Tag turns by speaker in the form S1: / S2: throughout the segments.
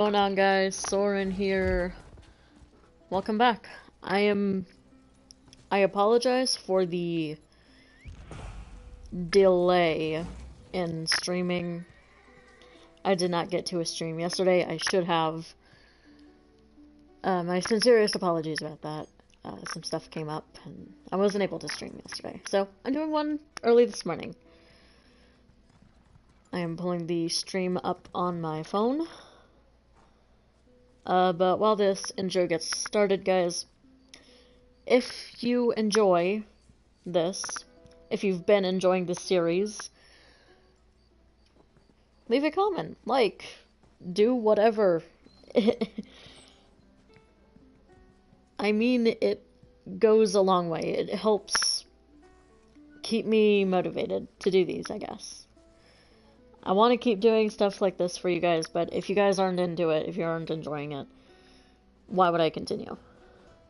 S1: Going on, guys? Soran here. Welcome back. I apologize for the delay in streaming. I did not get to a stream yesterday. I should have. My sincerest apologies about that. Some stuff came up and I wasn't able to stream yesterday. So I'm doing one early this morning. I am pulling the stream up on my phone. But while this intro gets started, guys, if you enjoy this, if you've been enjoying this series, leave a comment, do whatever. I mean, it goes a long way. It helps keep me motivated to do these, I guess. I want to keep doing stuff like this for you guys, but if you guys aren't into it, if you aren't enjoying it, why would I continue?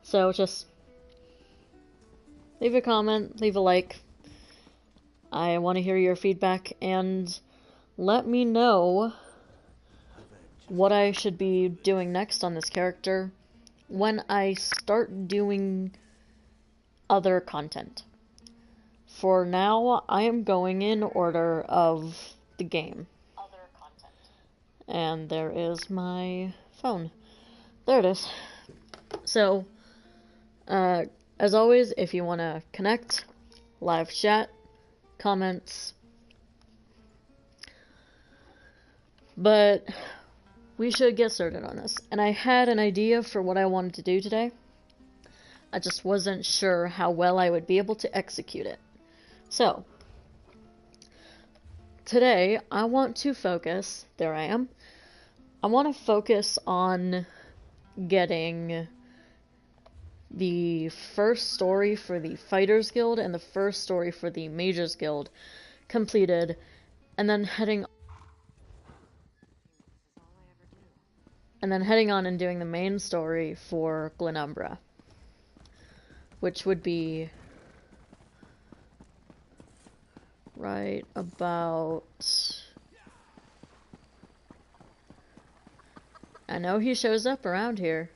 S1: So just leave a comment, leave a like. I want to hear your feedback, and let me know what I should be doing next on this character when I start doing other content. For now, I am going in order of the game. Other content. And there is my phone. There it is. So, as always, if you want to connect, live chat, comments. But we should get started on this. And I had an idea for what I wanted to do today. I just wasn't sure how well I would be able to execute it. So, today I want to focus, there I am, I want to focus on getting the first story for the Fighters Guild and the first story for the Mages Guild completed, and then heading on and doing the main story for Glenumbra, which would be right about... I know he shows up around here.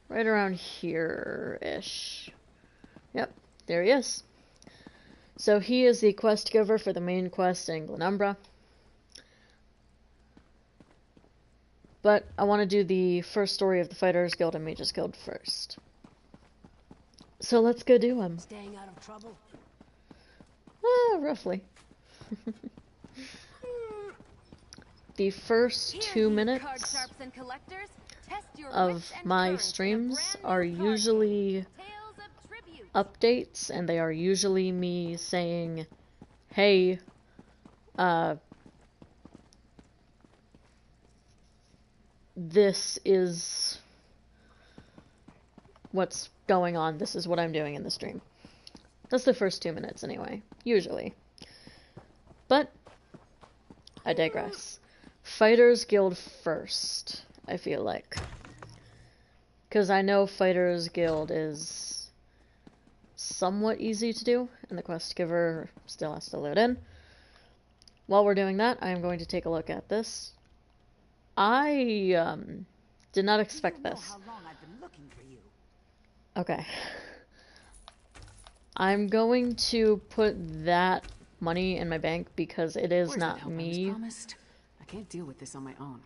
S1: Right around here-ish. Yep, there he is. So he is the quest giver for the main quest in Glenumbra. But I want to do the first story of the Fighters Guild and Mages Guild first. So let's go do him.
S2: Staying out of trouble?
S1: Roughly. The first 2 minutes of my streams are usually updates, and they are usually me saying, hey, this is what's going on, this is what I'm doing in the stream. That's the first 2 minutes anyway, usually. But I digress. Fighters Guild first, I feel like. Because I know Fighters Guild is somewhat easy to do, and the quest giver still has to load in. While we're doing that, I am going to take a look at this. I did not expect this. Okay. I'm going to put that money in my bank because it is not me.
S2: I can't deal with this on my own.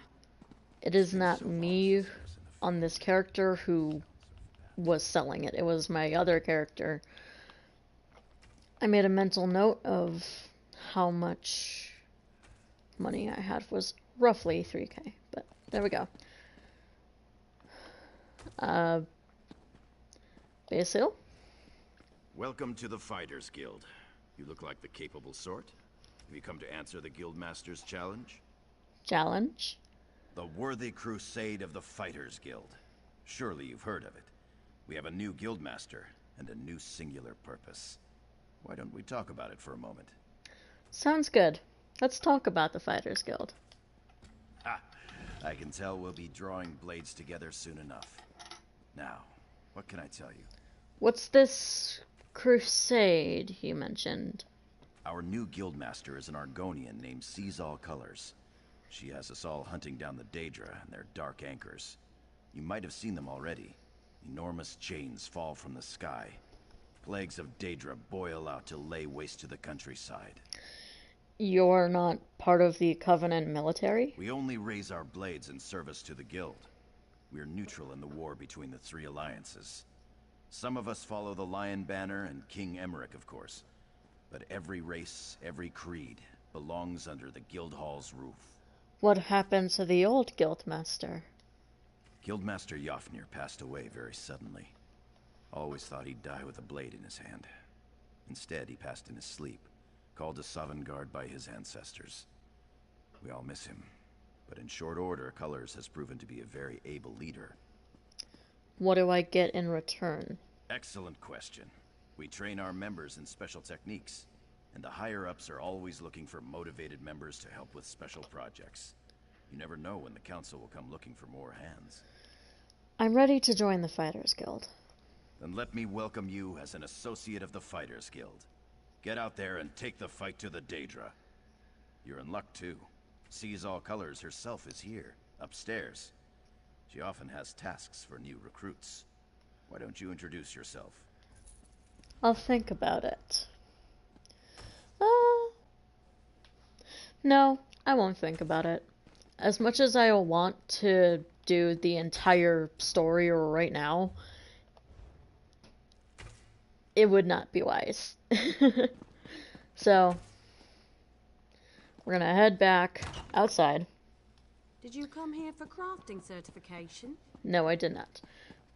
S1: It is not me on this character who was selling it. It was my other character. I made a mental note of how much money I had. Was roughly 3k, but there we go. Basil?
S3: Welcome to the Fighters Guild. You look like the capable sort. Have you come to answer the Guildmaster's challenge?
S1: Challenge?
S3: The Worthy Crusade of the Fighters Guild. Surely you've heard of it. We have a new Guildmaster and a new singular purpose. Why don't we talk about it for a moment?
S1: Sounds good. Let's talk about the Fighters Guild.
S3: Ha! I can tell we'll be drawing blades together soon enough. Now, what can I tell you?
S1: What's this crusade you mentioned?
S3: Our new Guildmaster is an Argonian named Sees All Colors. She has us all hunting down the Daedra and their dark anchors. You might have seen them already. Enormous chains fall from the sky. Plagues of Daedra boil out to lay waste to the countryside.
S1: You're not part of the Covenant military?
S3: We only raise our blades in service to the Guild. We're neutral in the war between the three alliances. Some of us follow the Lion Banner and King Emmerich, of course. But every race, every creed, belongs under the Guildhall's roof.
S1: What happened to the old Guildmaster?
S3: Guildmaster Jofnir passed away very suddenly. Always thought he'd die with a blade in his hand. Instead, he passed in his sleep, called to Sovngarde by his ancestors. We all miss him, but in short order, Colors has proven to be a very able leader.
S1: What do I get in return?
S3: Excellent question. We train our members in special techniques, and the higher-ups are always looking for motivated members to help with special projects. You never know when the council will come looking for more hands.
S1: I'm ready to join the Fighters Guild.
S3: Then let me welcome you as an associate of the Fighters Guild. Get out there and take the fight to the Daedra. You're in luck, too. Sees All Colors herself is here, upstairs. She often has tasks for new recruits. Why don't you introduce yourself?
S1: I'll think about it. No, I won't think about it. As much as I want to do the entire story right now, it would not be wise. So, we're gonna head back outside.
S4: Did you come here for crafting certification?
S1: No, I did not.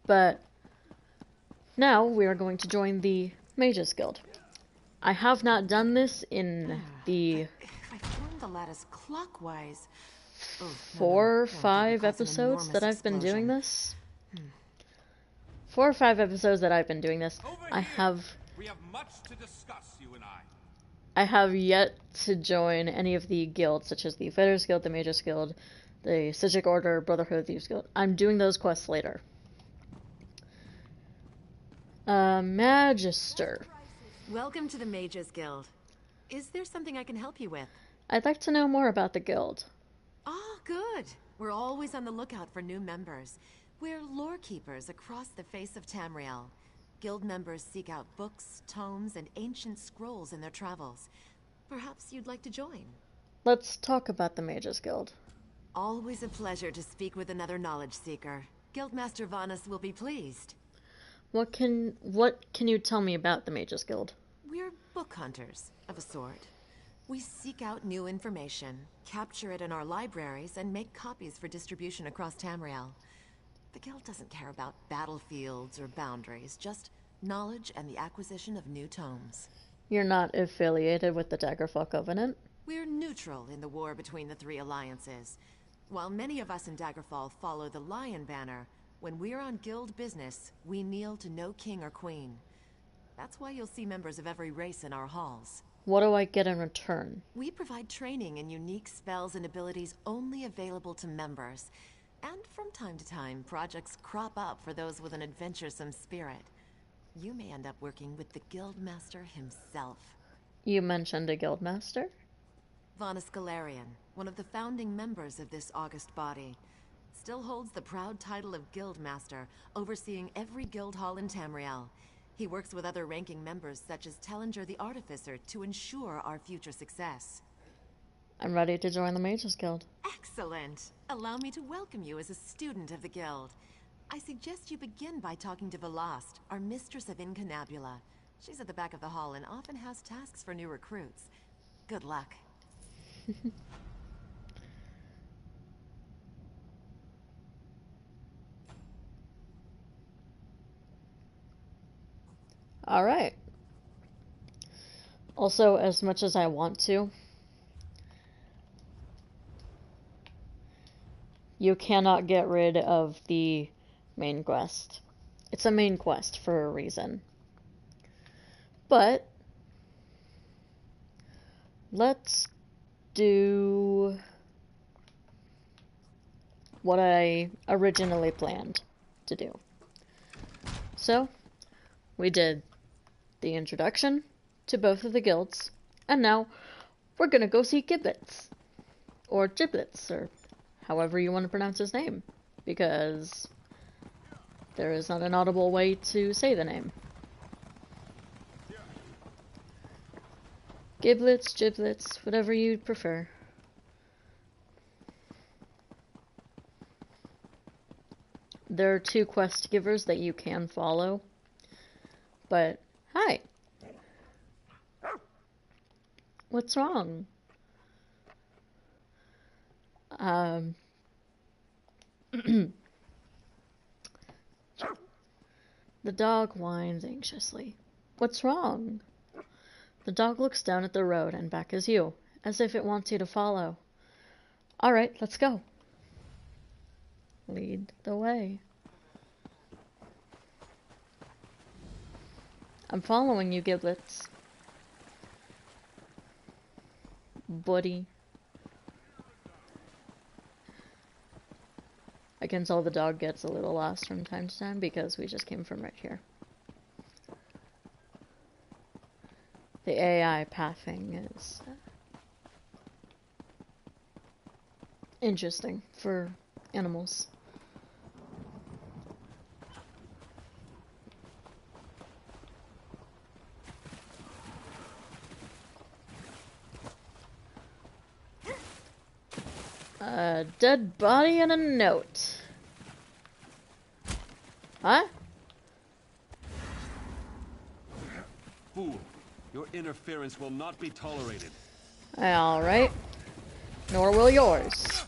S1: But now we are going to join the Mages Guild. I have not done this in the
S2: If I form the lattice clockwise... Oh,
S1: 4 or
S2: Don't
S1: 5
S2: cause an
S1: episodes that
S2: enormous
S1: I've been doing
S2: explosion.
S1: this. 4 or 5 episodes that I've been doing this.
S5: We have much to discuss, you and I.
S1: I have yet to join any of the guilds, such as the Fighters Guild, the Mages Guild, the Psijic Order, Brotherhood of Thieves Guild. I'm doing those quests later. Magister.
S4: Welcome to the Mages Guild. Is there something I can help you with?
S1: I'd like to know more about the guild.
S4: Oh, good. We're always on the lookout for new members. We're lore keepers across the face of Tamriel. Guild members seek out books, tomes, and ancient scrolls in their travels. Perhaps you'd like to join.
S1: Let's talk about the Mages Guild.
S4: Always a pleasure to speak with another knowledge seeker. Guildmaster Vanus will be pleased.
S1: What can you tell me about the Mages Guild?
S4: We're book hunters, of a sort. We seek out new information, capture it in our libraries, and make copies for distribution across Tamriel. The Guild doesn't care about battlefields or boundaries, just knowledge and the acquisition of new tomes.
S1: You're not affiliated with the Daggerfall Covenant?
S4: We're neutral in the war between the three alliances. While many of us in Daggerfall follow the Lion Banner, when we're on Guild business, we kneel to no king or queen. That's why you'll see members of every race in our halls.
S1: What do I get in return?
S4: We provide training in unique spells and abilities only available to members. And from time to time, projects crop up for those with an adventuresome spirit. You may end up working with the Guildmaster himself.
S1: You mentioned a Guildmaster?
S4: Vanus Galarian, one of the founding members of this august body, still holds the proud title of Guildmaster, overseeing every guild hall in Tamriel. He works with other ranking members such as Tellinger the Artificer to ensure our future success.
S1: I'm ready to join the Mages Guild.
S4: Excellent! Allow me to welcome you as a student of the Guild. I suggest you begin by talking to Velast, our mistress of Incunabula. She's at the back of the hall and often has tasks for new recruits. Good luck.
S1: Alright. Also, as much as I want to, you cannot get rid of the main quest. It's a main quest for a reason. But let's do what I originally planned to do. So, we did the introduction to both of the guilds, and now we're gonna go see Gibbets. Or Giblets, or however you want to pronounce his name, because there is not an audible way to say the name. Giblets, Giblets, whatever you prefer. There are 2 quest givers that you can follow, but hi! What's wrong? The dog whines anxiously. What's wrong? The dog looks down at the road and back at you, as if it wants you to follow. Alright, let's go. Lead the way. I'm following you, Giblets. Buddy. I can tell the dog gets a little lost from time to time because we just came from right here. The AI pathing is interesting for animals. A dead body and a note. Huh?
S5: Fool, your interference will not be tolerated.
S1: Alright. Nor will yours.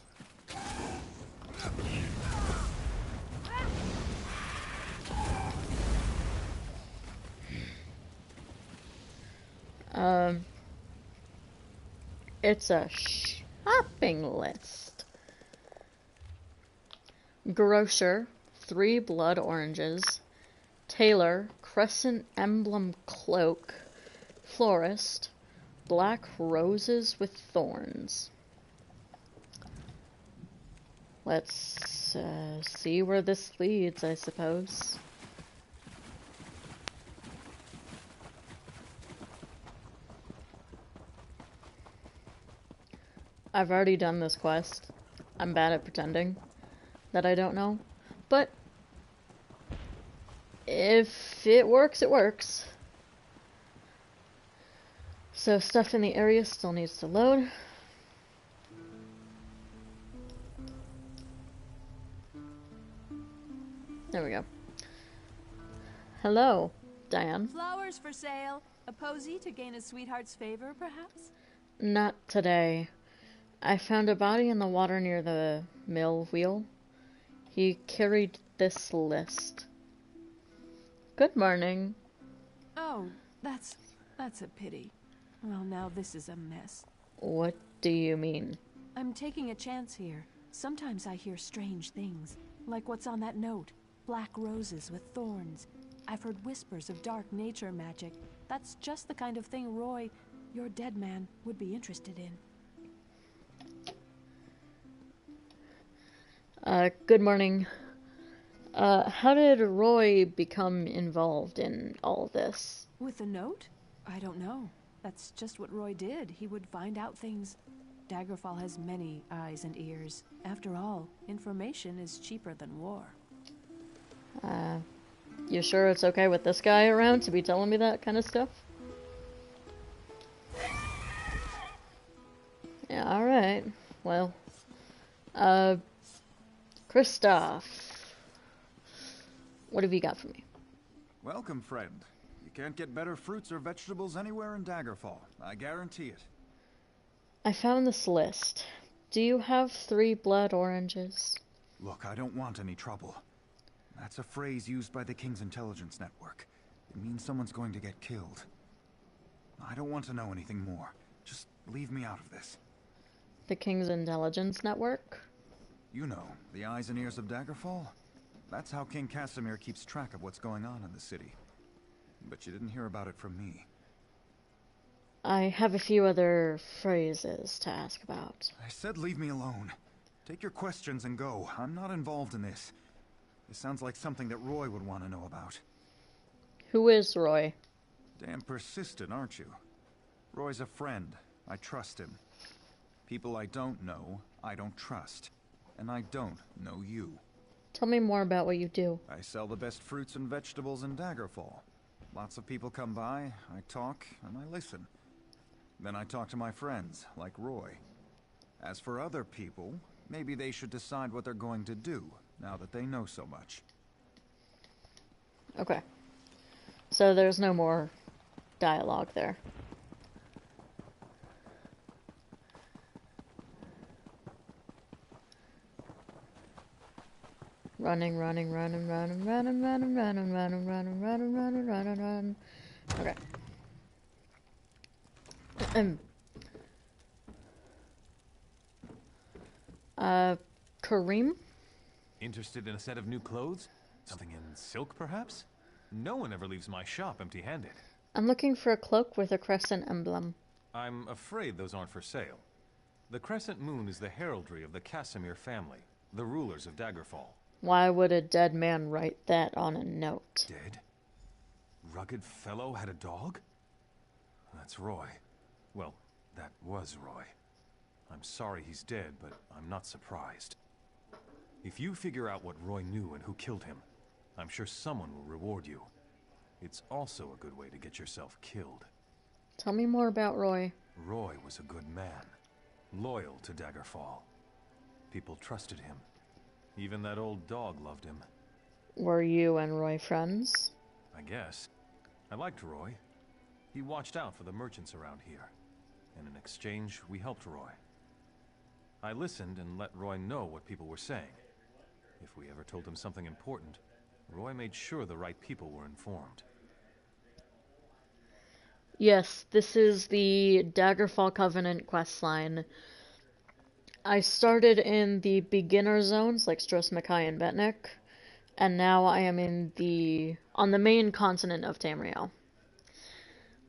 S1: It's a shopping list. Grocer, 3 blood oranges. Tailor, crescent emblem cloak. Florist, black roses with thorns. Let's see where this leads, I suppose. I've already done this quest. I'm bad at pretending that I don't know. But if it works, it works. So stuff in the area still needs to load. There we go. Hello, Diane.
S6: Flowers for sale. A posy to gain a sweetheart's favor, perhaps?
S1: Not today. I found a body in the water near the mill wheel. He carried this list. Good morning.
S6: Oh, that's a pity. Well, now this is a mess.
S1: What do you mean?
S6: I'm taking a chance here. Sometimes I hear strange things, like what's on that note. Black roses with thorns. I've heard whispers of dark nature magic. That's just the kind of thing Roy, your dead man, would be interested in.
S1: Good morning. How did Roy become involved in all this?
S6: With a note? I don't know. That's just what Roy did. He would find out things. Daggerfall has many eyes and ears. After all, information is cheaper than war.
S1: You sure it's okay with this guy around to be telling me that kind of stuff? Yeah, alright. Well, Christoph, what have you got for me?
S7: Welcome, friend. You can't get better fruits or vegetables anywhere in Daggerfall. I guarantee it.
S1: I found this list. Do you have 3 blood oranges?
S7: Look, I don't want any trouble. That's a phrase used by the King's Intelligence Network. It means someone's going to get killed. I don't want to know anything more. Just leave me out of this.
S1: The King's Intelligence Network?
S7: You know, the eyes and ears of Daggerfall? That's how King Casimir keeps track of what's going on in the city. But you didn't hear about it from me.
S1: I have a few other phrases to ask about.
S7: I said leave me alone. Take your questions and go. I'm not involved in this. This sounds like something that Roy would want to know about.
S1: Who is Roy?
S7: Damn persistent, aren't you? Roy's a friend. I trust him. People I don't know, I don't trust. And I don't know you.
S1: Tell me more about what you do.
S7: I sell the best fruits and vegetables in Daggerfall. Lots of people come by, I talk, and I listen. Then I talk to my friends, like Roy. As for other people, maybe they should decide what they're going to do, now that they know so much.
S1: Okay. So there's no more dialogue there. Running. Okay. Kareem?
S8: Interested in a set of new clothes? Something in silk, perhaps? No one ever leaves my shop empty-handed.
S1: I'm looking for a cloak with a crescent emblem.
S8: I'm afraid those aren't for sale. The crescent moon is the heraldry of the Casimir family, the rulers of Daggerfall.
S1: Why would a dead man write that on a note?
S8: Dead? Rugged fellow had a dog? That's Roy. Well, that was Roy. I'm sorry he's dead, but I'm not surprised. If you figure out what Roy knew and who killed him, I'm sure someone will reward you. It's also a good way to get yourself killed.
S1: Tell me more about Roy.
S8: Roy was a good man, loyal to Daggerfall. People trusted him. Even that old dog loved him.
S1: Were you and Roy friends?
S8: I guess. I liked Roy. He watched out for the merchants around here. And in exchange, we helped Roy. I listened and let Roy know what people were saying. If we ever told him something important, Roy made sure the right people were informed.
S1: Yes, this is the Daggerfall Covenant questline. I started in the beginner zones, like Stros, Mackay, and Betnik, and now I am on the main continent of Tamriel.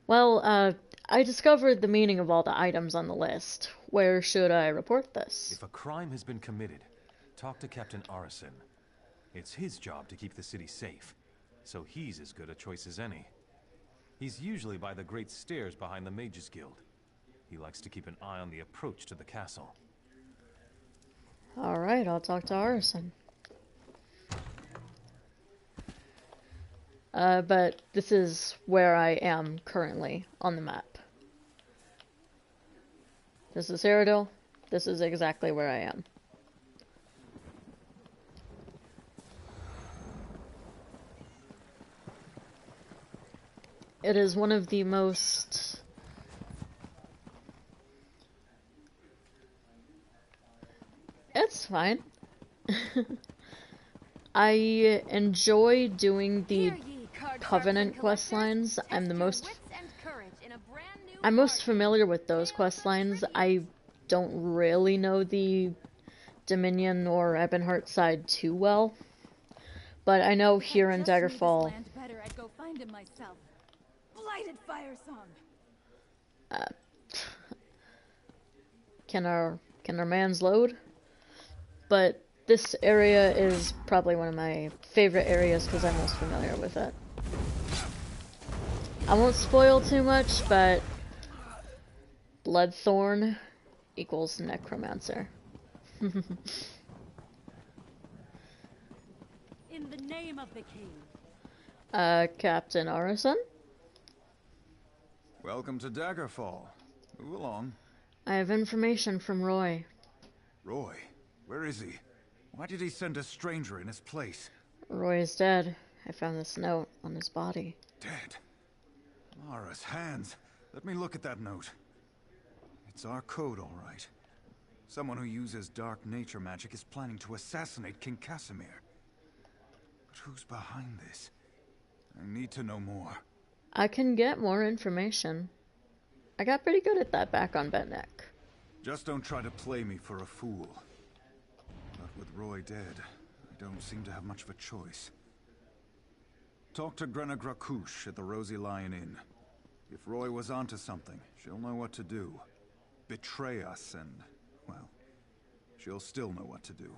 S1: Well, I discovered the meaning of all the items on the list. Where should I report this?
S8: If a crime has been committed, talk to Captain Arison. It's his job to keep the city safe, so he's as good a choice as any. He's usually by the great stairs behind the Mages Guild. He likes to keep an eye on the approach to the castle.
S1: Alright, I'll talk to Arison. But this is where I am currently on the map. This is Cyrodiil. This is exactly where I am. It is one of the most... It's fine. I enjoy doing the Covenant questlines. I'm most familiar with those questlines. I don't really know the Dominion or Ebonheart side too well, but I know here in Daggerfall. Can our mans load? But this area is probably one of my favorite areas because I'm most familiar with it. I won't spoil too much, but Bloodthorn equals Necromancer.
S6: In the name of the king.
S1: Captain Arison?
S7: Welcome to Daggerfall. Move along.
S1: I have information from Roy.
S7: Roy? Where is he? Why did he send a stranger in his place?
S1: Roy is dead. I found this note on his body.
S7: Dead? Lara's hands. Let me look at that note. It's our code, all right. Someone who uses dark nature magic is planning to assassinate King Casimir. But who's behind this? I need to know more.
S1: I can get more information. I got pretty good at that back on Betnik.
S7: Just don't try to play me for a fool. But with Roy dead, I don't seem to have much of a choice. Talk to Grenna Grakush at the Rosy Lion Inn. If Roy was onto something, she'll know what to do. Betray us and, well, she'll still know what to do.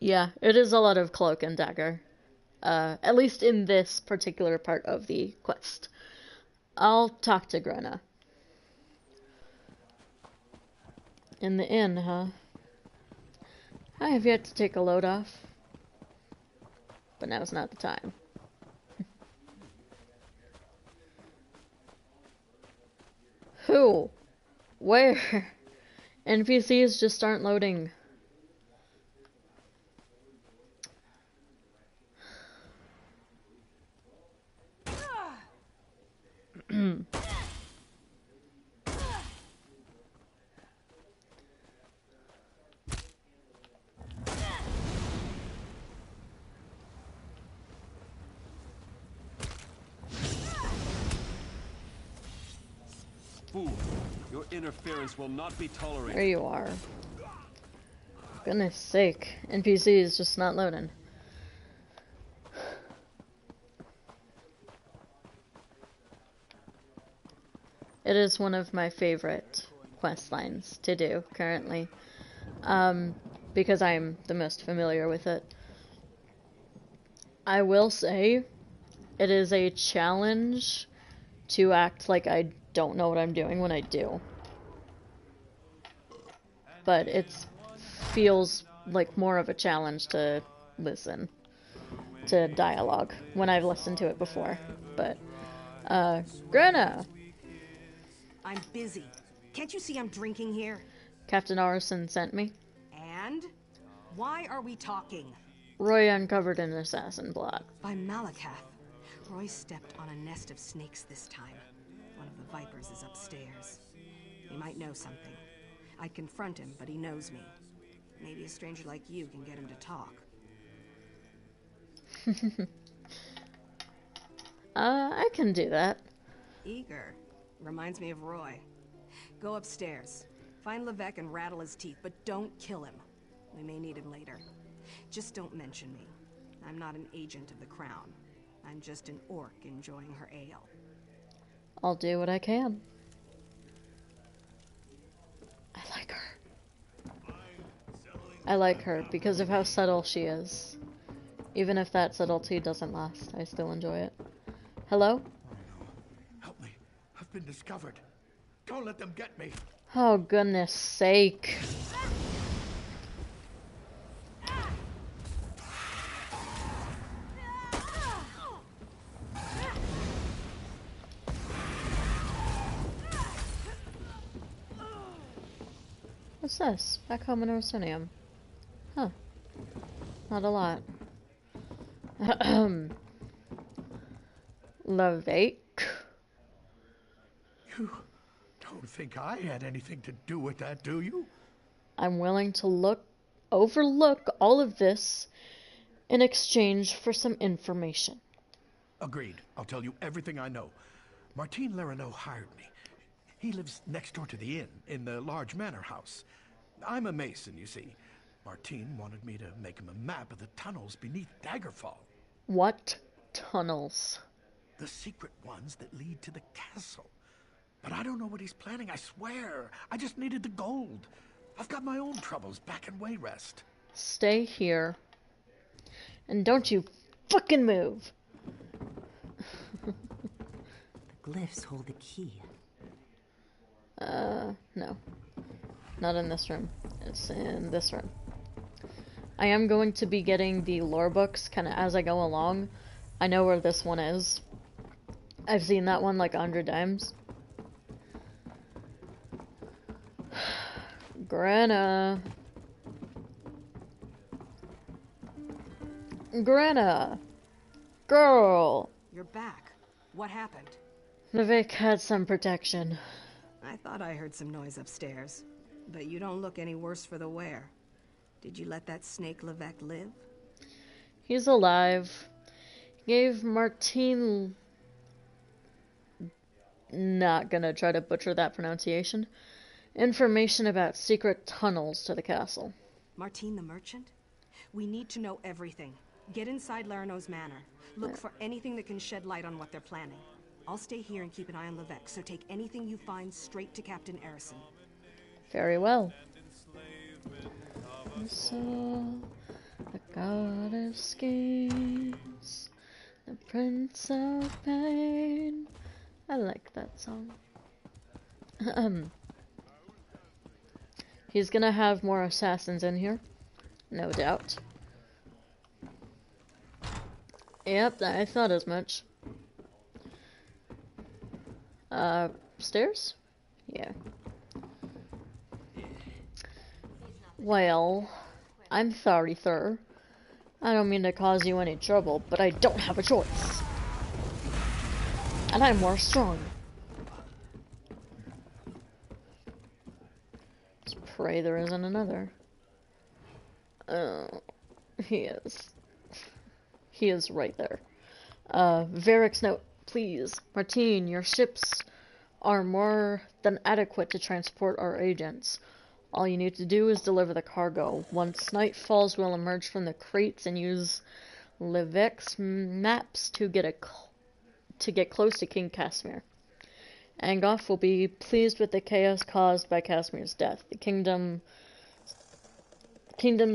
S1: Yeah, it is a lot of cloak and dagger. At least in this particular part of the quest. I'll talk to Grena. In the inn, huh? I have yet to take a load off. But now's not the time. Who? Where? NPCs just aren't loading.
S5: Fool, your interference will not be tolerated.
S1: There you are. Goodness sake, NPC is just not loading. It is one of my favorite quest lines to do currently, because I'm the most familiar with it. I will say, it is a challenge to act like I don't know what I'm doing when I do. But it feels like more of a challenge to listen to dialogue when I've listened to it before. But, Grena!
S9: I'm busy. Can't you see I'm drinking here?
S1: Captain Orson sent me.
S9: And? Why are we talking?
S1: Roy uncovered an assassin plot.
S9: By Malakath. Roy stepped on a nest of snakes this time. One of the vipers is upstairs. He might know something. I'd confront him, but he knows me. Maybe a stranger like you can get him to talk.
S1: I can do that.
S9: Eager. Reminds me of Roy. Go upstairs. Find Levesque and rattle his teeth, but don't kill him. We may need him later. Just don't mention me. I'm not an agent of the Crown. I'm just an orc enjoying her ale.
S1: I'll do what I can. I like her. I like her because of how subtle she is. Even if that subtlety doesn't last, I still enjoy it. Hello?
S10: Help me. I've been discovered. Don't let them get me.
S1: Oh, goodness sake. What's this? Back home in Orsinium. Huh. Not a lot. Levesque?
S10: You don't think I had anything to do with that, do you?
S1: I'm willing to overlook all of this in exchange for some information.
S10: Agreed. I'll tell you everything I know. Martin Lerino hired me. He lives next door to the inn, in the large manor house. I'm a mason, you see. Martin wanted me to make him a map of the tunnels beneath Daggerfall.
S1: What tunnels?
S10: The secret ones that lead to the castle. But I don't know what he's planning, I swear. I just needed the gold. I've got my own troubles back in Wayrest.
S1: Stay here. And don't you fucking move.
S11: The glyphs hold the key.
S1: No. Not in this room. It's in this room. I am going to be getting the lore books kind of as I go along. I know where this one is. I've seen that one like 100 times. Grena. Grena. Girl.
S9: You're back. What happened?
S1: Levesque had some protection.
S9: I thought I heard some noise upstairs. But you don't look any worse for the wear. Did you let that snake Levesque live?
S1: He's alive. Gave Martin... Not gonna try to butcher that pronunciation. Information about secret tunnels to the castle.
S9: Martin the merchant? We need to know everything. Get inside Lerino's manor. Look for anything that can shed light on what they're planning. I'll stay here and keep an eye on Levesque, so take anything you find straight to Captain Erison.
S1: Very well. So, the god of schemes, the prince of pain, I like that song. He's gonna have more assassins in here, no doubt. Yep, I thought as much. Stairs? Yeah. Well, I'm sorry, sir. I don't mean to cause you any trouble, but I don't have a choice. And I'm more strong. Let's pray there isn't another. Oh, he is. He is right there. Varric's note, please. Martine, your ships are more than adequate to transport our agents. All you need to do is deliver the cargo. Once night falls, we'll emerge from the crates and use Levec's maps to get close to King Casimir. Angoff will be pleased with the chaos caused by Casimir's death. The kingdom's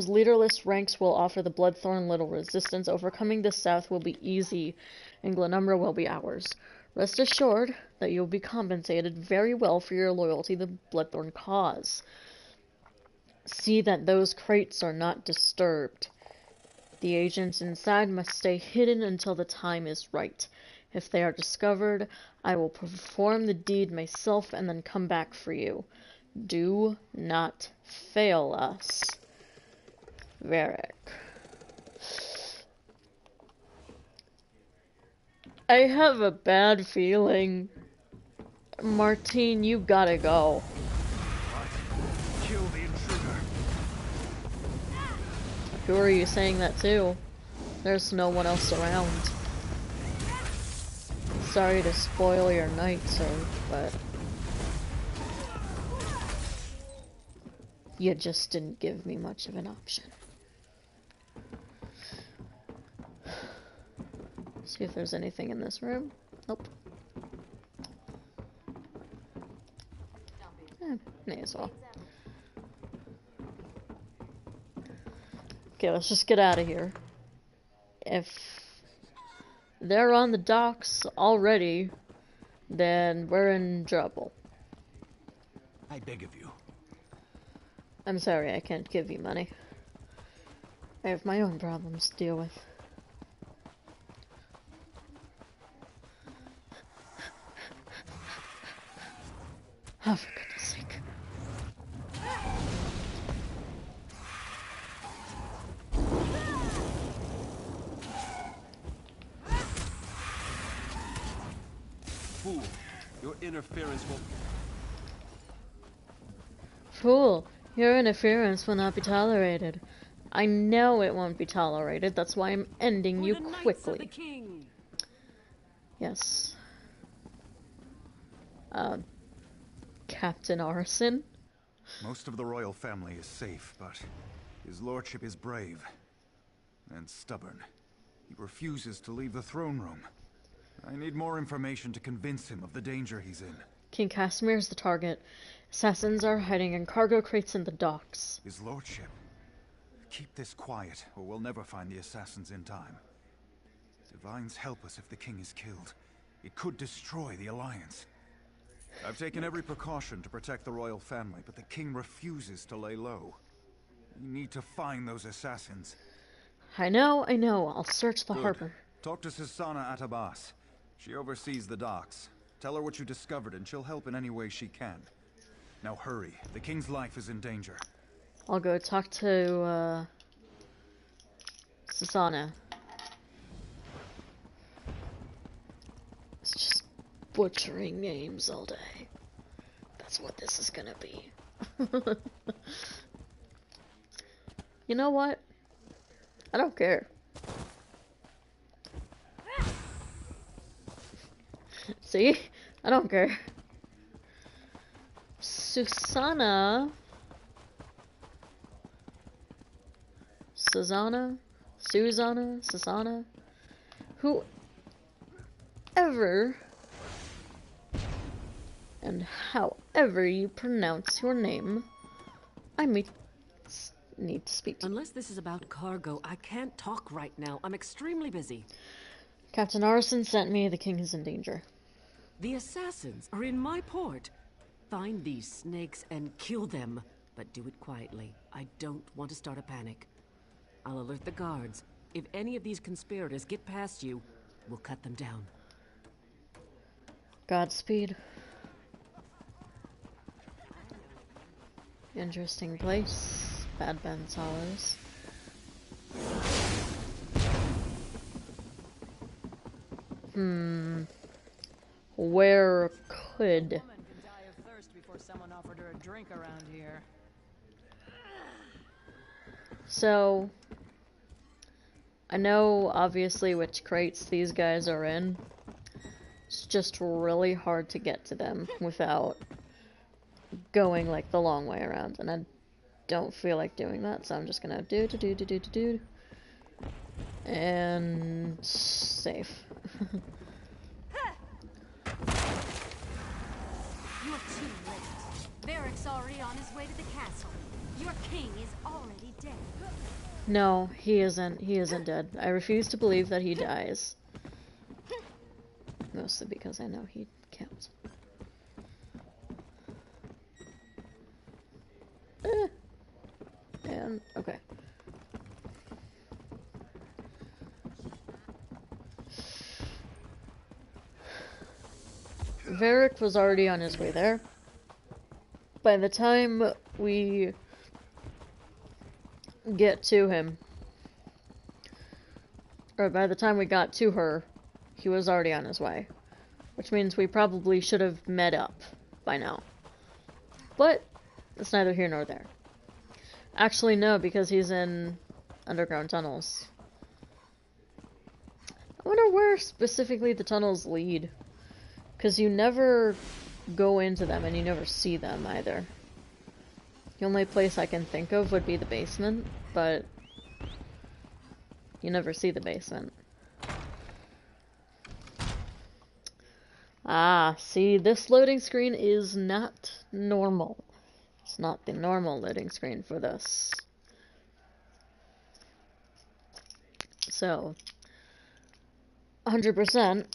S1: leaderless ranks will offer the Bloodthorn little resistance. Overcoming the south will be easy, and Glenumbra will be ours. Rest assured that you'll be compensated very well for your loyalty to the Bloodthorn cause. See that those crates are not disturbed. The agents inside must stay hidden until the time is right. If they are discovered, I will perform the deed myself and then come back for you. Do not fail us. Varric. I have a bad feeling. Martine, you gotta go.
S7: Kill the intruder.
S1: Who are you saying that to? There's no one else around. Sorry to spoil your night, sir, but you just didn't give me much of an option. See if there's anything in this room. Nope. May as well. Okay, let's just get out of here. If they're on the docks already, then we're in trouble.
S10: I beg of you.
S1: I'm sorry, I can't give you money. I have my own problems to deal with. Oh, for goodness sake.
S5: Fool, your interference will...
S1: Fool, your interference will not be tolerated. I know it won't be tolerated, that's why I'm ending you quickly. Yes. Captain Arson?
S7: Most of the royal family is safe, but his lordship is brave and stubborn. He refuses to leave the throne room. I need more information to convince him of the danger he's in.
S1: King Casimir is the target. Assassins are hiding in cargo crates in the docks.
S7: His lordship. Keep this quiet, or we'll never find the assassins in time. Divines help us if the king is killed. It could destroy the alliance. I've taken every precaution to protect the royal family, but the king refuses to lay low. We need to find those assassins.
S1: I know. I'll search the harbor.
S7: Talk to Susanna Atabas. She oversees the docks. Tell her what you discovered and she'll help in any way she can. Now hurry. The king's life is in danger.
S1: I'll go talk to, Susanna. It's just butchering names all day. That's what this is gonna be. You know what? I don't care. See? I don't care. Susanna, whoever and however you pronounce your name, I may need to speak to.
S11: Unless this is about cargo, I can't talk right now. I'm extremely busy.
S1: Captain Arson sent me. The king is in danger.
S11: The assassins are in my port. Find these snakes and kill them, but do it quietly. I don't want to start a panic. I'll alert the guards. If any of these conspirators get past you, we'll cut them down.
S1: Godspeed. Interesting place. Bad Ben's Hollows. Where could...
S12: Woman could die of thirst before someone offered her a drink around here.
S1: So, I know obviously which crates these guys are in. It's just really hard to get to them without going like the long way around, and I don't feel like doing that, so I'm just gonna do and save.
S13: You're too late. Varric's already on his way to the castle. Your king is already dead.
S1: No, he isn't. He isn't dead. I refuse to believe that he dies. Mostly because I know he counts. And, okay. Varric was already on his way there. By the time we get to him, or by the time we got to her, he was already on his way. Which means we probably should have met up by now. But it's neither here nor there. Actually, no, because he's in underground tunnels. I wonder where specifically the tunnels lead. Because you never go into them and you never see them either. The only place I can think of would be the basement, but you never see the basement. Ah, see, this loading screen is not normal. It's not the normal loading screen for this. So, 100%,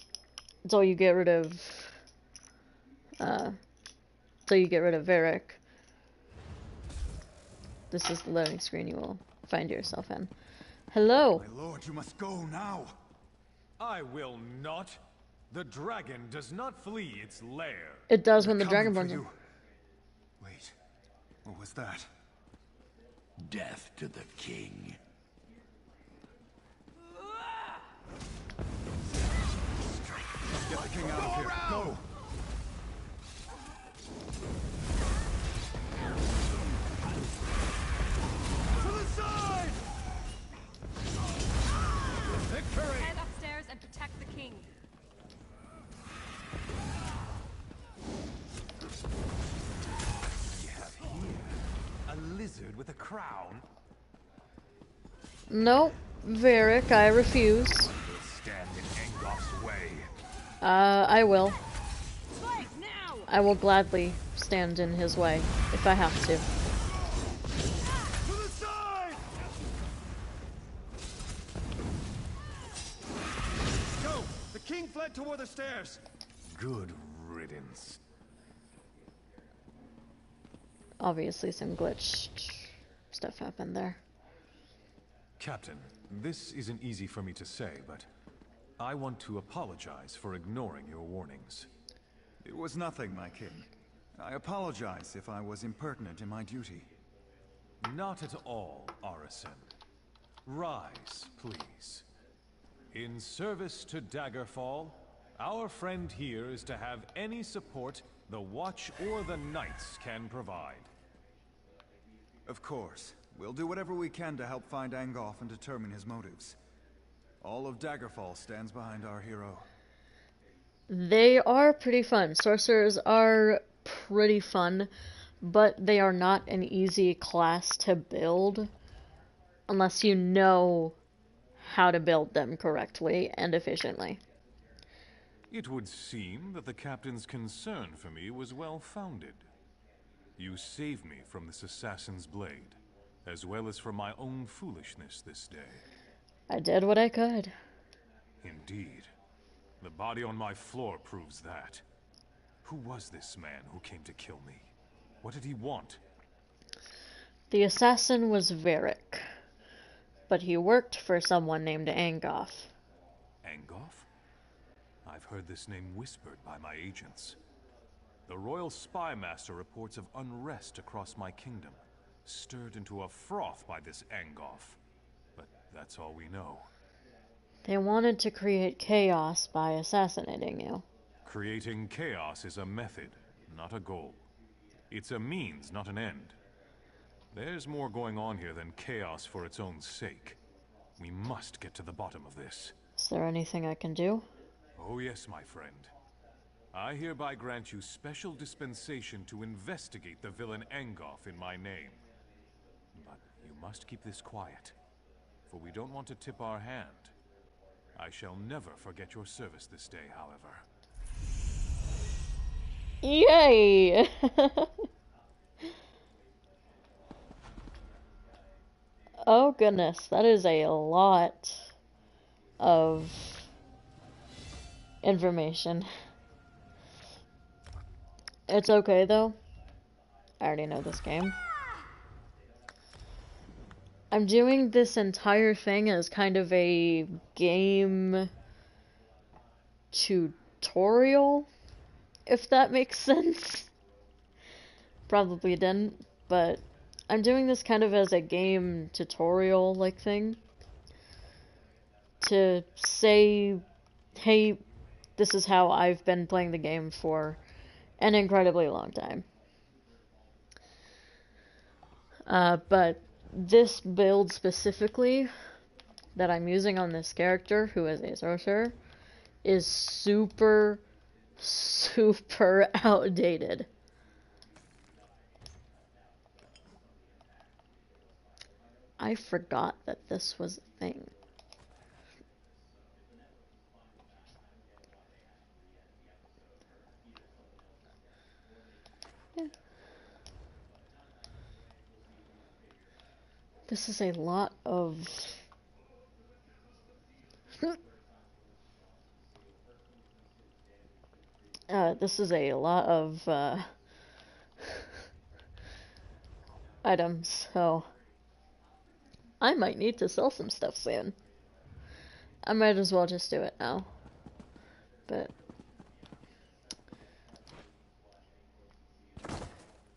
S1: until you get rid of, Varric, this is the loading screen you will find yourself in. Hello!
S7: My lord, you must go now!
S8: I will not. The dragon does not flee its lair.
S1: It does when the dragon burns you.
S7: Wait, what was that?
S10: Death to the king.
S7: Get the king out of here. Go!
S10: To the side! Victory!
S13: Head upstairs and protect the king.
S8: We have here a lizard with a crown.
S1: No, Varric, I refuse.
S8: Will stand in Angof's way.
S1: I will.
S13: Fight now!
S1: I will gladly stand in his way, if I have to.
S10: To the side! Go! The king fled toward the stairs.
S8: Good riddance.
S1: Obviously some glitch stuff happened there.
S8: Captain, this isn't easy for me to say, but I want to apologize for ignoring your warnings.
S7: It was nothing, my king. I apologize if I was impertinent in my duty.
S8: Not at all, Arisen. Rise, please. In service to Daggerfall, our friend here is to have any support the Watch or the Knights can provide.
S7: Of course. We'll do whatever we can to help find Angof and determine his motives. All of Daggerfall stands behind our hero.
S1: They are pretty fun. Sorcerers are pretty fun, but they are not an easy class to build unless you know how to build them correctly and efficiently.
S8: It would seem that the captain's concern for me was well-founded. You saved me from this assassin's blade, as well as from my own foolishness this day.
S1: I did what I could.
S8: Indeed. The body on my floor proves that. Who was this man who came to kill me? What did he want?
S1: The assassin was Varric, but he worked for someone named Angoff.
S8: Angoff? I've heard this name whispered by my agents. The Royal Spy Master reports of unrest across my kingdom, stirred into a froth by this Angoff. But that's all we know.
S1: They wanted to create chaos by assassinating you.
S8: Creating chaos is a method, not a goal. It's a means, not an end. There's more going on here than chaos for its own sake. We must get to the bottom of this.
S1: Is there anything I can do?
S8: Oh yes, my friend. I hereby grant you special dispensation to investigate the villain Angoff in my name. But you must keep this quiet, for we don't want to tip our hand. I shall never forget your service this day, however.
S1: Yay! Oh goodness, that is a lot of information. It's okay though. I already know this game. I'm doing this entire thing as kind of a game tutorial, if that makes sense. Probably didn't, but I'm doing this kind of as a game tutorial like thing. To say, hey, this is how I've been playing the game for an incredibly long time. But this build specifically that I'm using on this character, who is a sorcerer, is super outdated. I forgot that this was a thing. Yeah. This is a lot of... this is a lot of, items, so... I might need to sell some stuff soon. I might as well just do it now. But...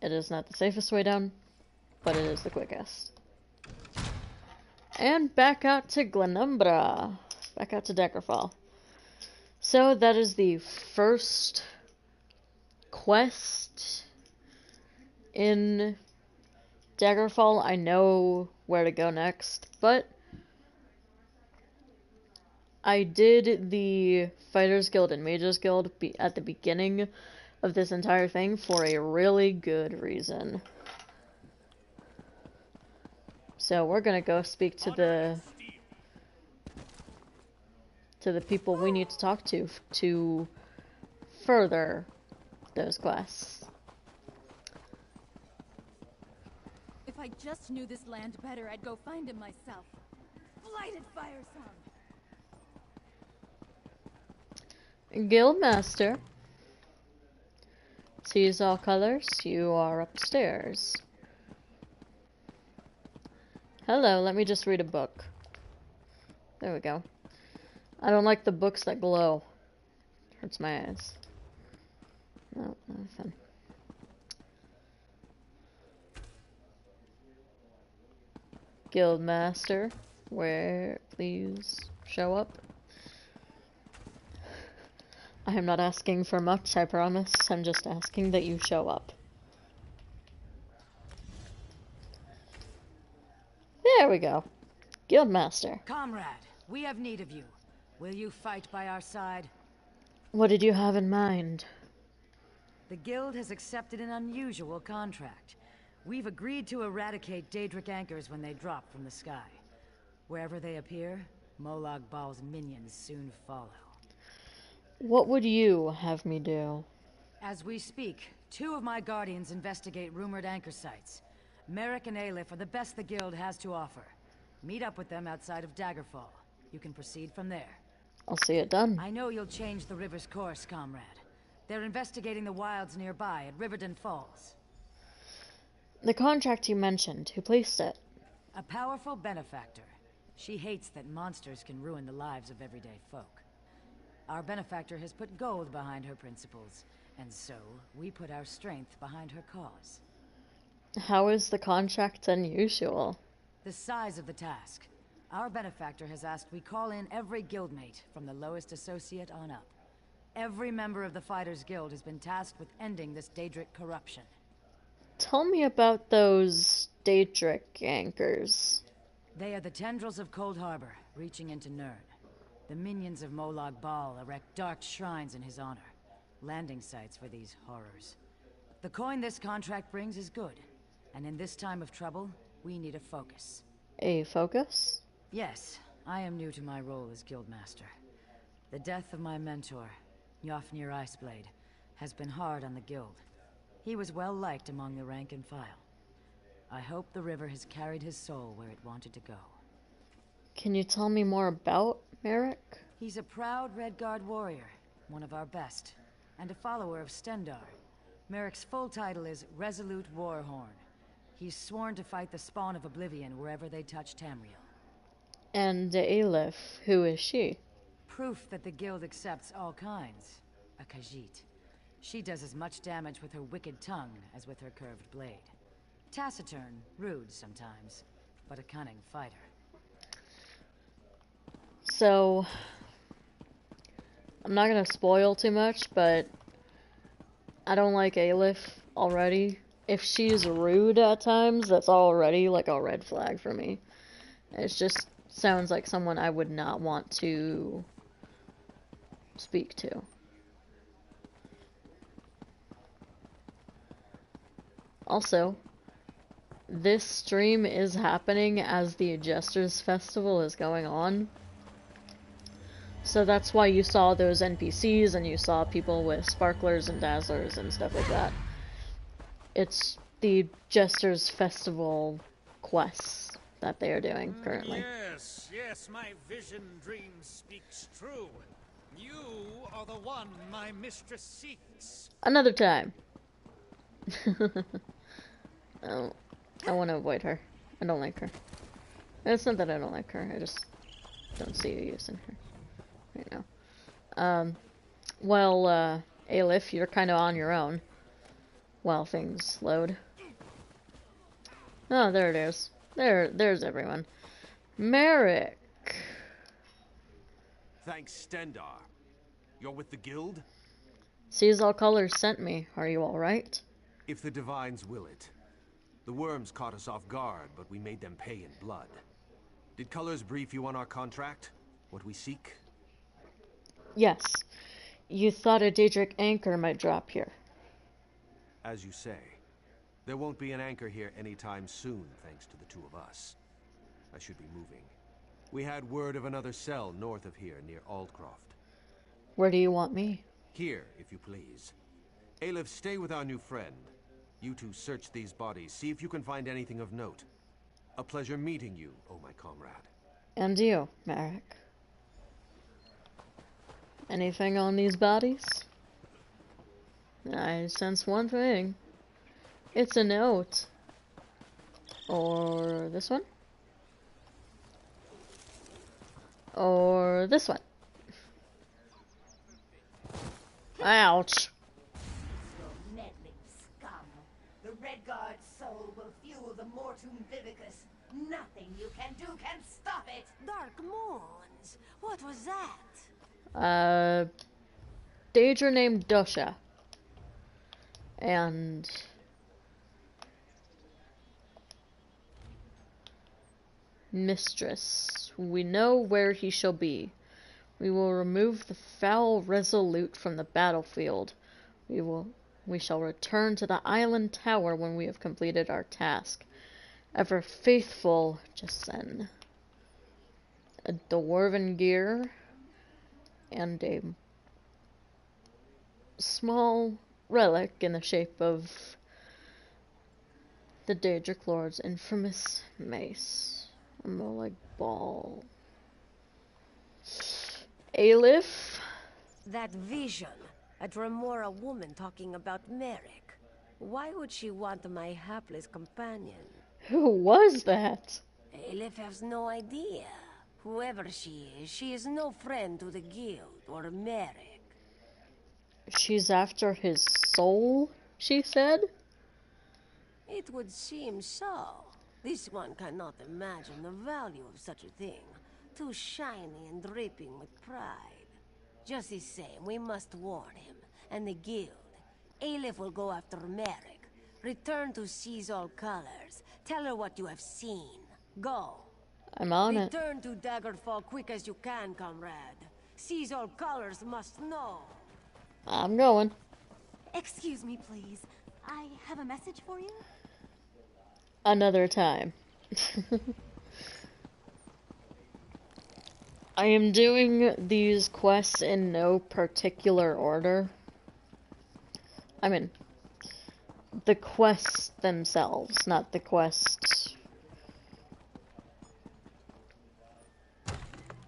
S1: it is not the safest way down, but it is the quickest. And back out to Glenumbra. Back out to Daggerfall. So that is the first quest in Daggerfall. I know where to go next, but I did the Fighters Guild and Mages Guild at the beginning of this entire thing for a really good reason. So we're gonna go speak to the people we need to talk to further those quests.
S13: If I just knew this land better, I'd go find him myself. Blighted Firesong.
S1: Guildmaster. Sees all colors. You are upstairs. Hello, let me just read a book. There we go. I don't like the books that glow. Hurts my eyes. No, nothing. Guildmaster, where please show up? I am not asking for much, I promise. I'm just asking that you show up. There we go. Guildmaster.
S12: Comrade, we have need of you. Will you fight by our side?
S1: What did you have in mind?
S12: The Guild has accepted an unusual contract. We've agreed to eradicate Daedric anchors when they drop from the sky. Wherever they appear, Molag Bal's minions soon follow.
S1: What would you have me do?
S12: As we speak, 2 of my guardians investigate rumored anchor sites. Merrick and Aleph are the best the Guild has to offer. Meet up with them outside of Daggerfall. You can proceed from there.
S1: I'll see it done.
S12: I know you'll change the river's course, comrade. They're investigating the wilds nearby at Riverdon Falls.
S1: The contract you mentioned, who placed it?
S12: A powerful benefactor. She hates that monsters can ruin the lives of everyday folk. Our benefactor has put gold behind her principles, and so we put our strength behind her cause.
S1: How is the contract unusual?
S12: The size of the task. Our benefactor has asked we call in every guildmate, from the lowest associate on up. Every member of the Fighters Guild has been tasked with ending this Daedric corruption.
S1: Tell me about those Daedric anchors.
S12: They are the tendrils of Cold Harbor, reaching into Nirn. The minions of Molag Bal erect dark shrines in his honor. Landing sites for these horrors. The coin this contract brings is good. And in this time of trouble, we need a focus.
S1: A focus?
S12: Yes, I am new to my role as Guildmaster. The death of my mentor, Yofnir Iceblade, has been hard on the Guild. He was well liked among the rank and file. I hope the river has carried his soul where it wanted to go.
S1: Can you tell me more about Merrick?
S12: He's a proud Redguard warrior, one of our best, and a follower of Stendarr. Merrick's full title is Resolute Warhorn. He's sworn to fight the spawn of Oblivion wherever they touch Tamriel.
S1: And Aelif, who is she?
S12: Proof that the Guild accepts all kinds. A Khajiit. She does as much damage with her wicked tongue as with her curved blade. Taciturn, rude sometimes, but a cunning fighter.
S1: So, I'm not gonna spoil too much, but I don't like Aelif already. If she's rude at times, that's already like a red flag for me. It just sounds like someone I would not want to speak to. Also, this stream is happening as the Jesters Festival is going on. So that's why you saw those NPCs and you saw people with sparklers and dazzlers and stuff like that. It's the Jesters Festival quests that they are doing currently.
S14: Yes, my vision dream speaks true. You are the one my mistress seeks.
S1: Another time. Oh, I want to avoid her. I don't like her. It's not that I don't like her, I just don't see a use in her right now. Well, Aelif, you're kind of on your own while things load. Oh, there it is. There's everyone. Merrick.
S5: Thanks, Stendarr. You're with the Guild?
S1: Sees All Colors sent me. Are you alright?
S5: If the Divines will it. The worms caught us off guard, but we made them pay in blood. Did Colors brief you on our contract? What we seek?
S1: Yes. You thought a Daedric anchor might drop here.
S5: As you say. There won't be an anchor here anytime soon, thanks to the two of us. I should be moving. We had word of another cell north of here, near Aldcroft.
S1: Where do you want me?
S5: Here, if you please. Aelif, stay with our new friend. You two search these bodies, see if you can find anything of note. A pleasure meeting you, oh my comrade.
S1: And you, Merrick. Anything on these bodies? I sense one thing. It's a note. Or this one? Or this one? Ouch.
S15: Meddling scum. The Redguard's soul will fuel the Mortum Vivicus. Nothing you can do can stop it.
S13: Dark Moons. What was that?
S1: Daedra named Dusha. And Mistress. We know where he shall be. We will remove the foul Resolute from the battlefield. We shall return to the island tower when we have completed our task. Ever faithful, Jasen. A dwarven gear and a small relic in the shape of the Daedric Lord's infamous mace. A Molag Bal. Aelif?
S13: That vision.
S16: A Dremora woman talking about Merrick. Why would she want my hapless companion?
S1: Who was that?
S16: Aleph has no idea. Whoever she is no friend to the guild or Merrick.
S1: She's after his soul, she said?
S16: It would seem so. This one cannot imagine the value of such a thing. Too shiny and dripping with pride. Just the same, we must warn him. And the guild. Aleph will go after Merrick. Return to Seize All Colors. Tell her what you have seen. Go.
S1: I'm on it.
S16: Return to Daggerfall quick as you can, comrade. Seize All Colors must know.
S1: I'm going.
S13: Excuse me, please. I have a message for you.
S1: Another time. I am doing these quests in no particular order. I mean, the quests themselves, not the quest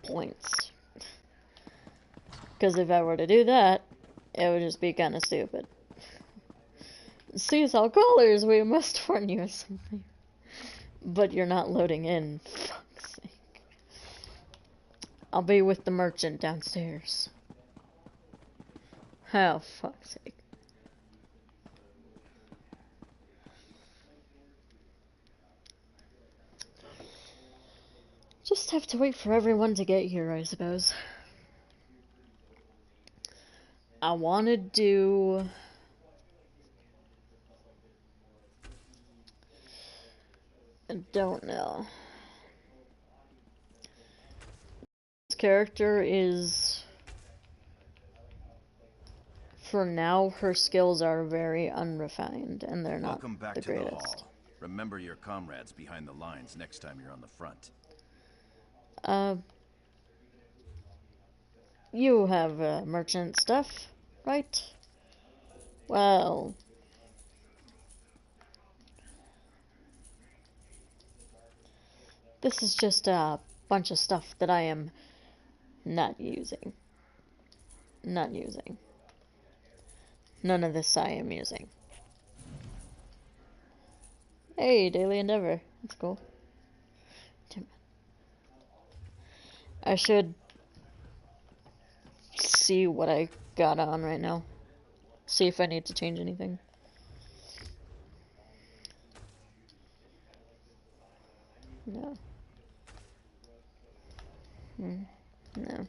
S1: points. Because if I were to do that, it would just be kind of stupid. Seize all colors, we must warn you or something. But you're not loading in, fuck's sake. I'll be with the merchant downstairs. Oh, fuck's sake. Just have to wait for everyone to get here, I suppose. I want to do... I don't know. This character is... For now, her skills are very unrefined, and they're not
S3: Welcome back
S1: the
S3: to the
S1: greatest.
S3: hall. Remember your comrades behind the lines next time you're on the front.
S1: You have merchant stuff, right? Well... This is just a bunch of stuff that I am not using. Not using. None of this I am using. Hey, Daily Endeavor. That's cool. I should see what I got on right now. See if I need to change anything. No. No.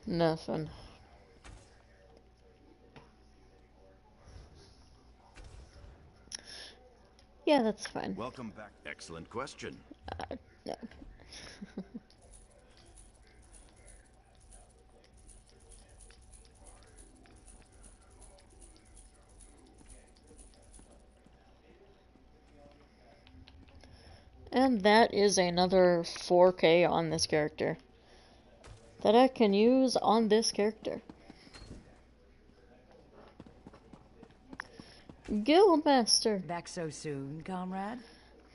S1: Nothing. Yeah, that's fine.
S3: Welcome back. Excellent question.
S1: No. And that is another 4K on this character that I can use on this character. Guildmaster.
S12: Back so soon, comrade?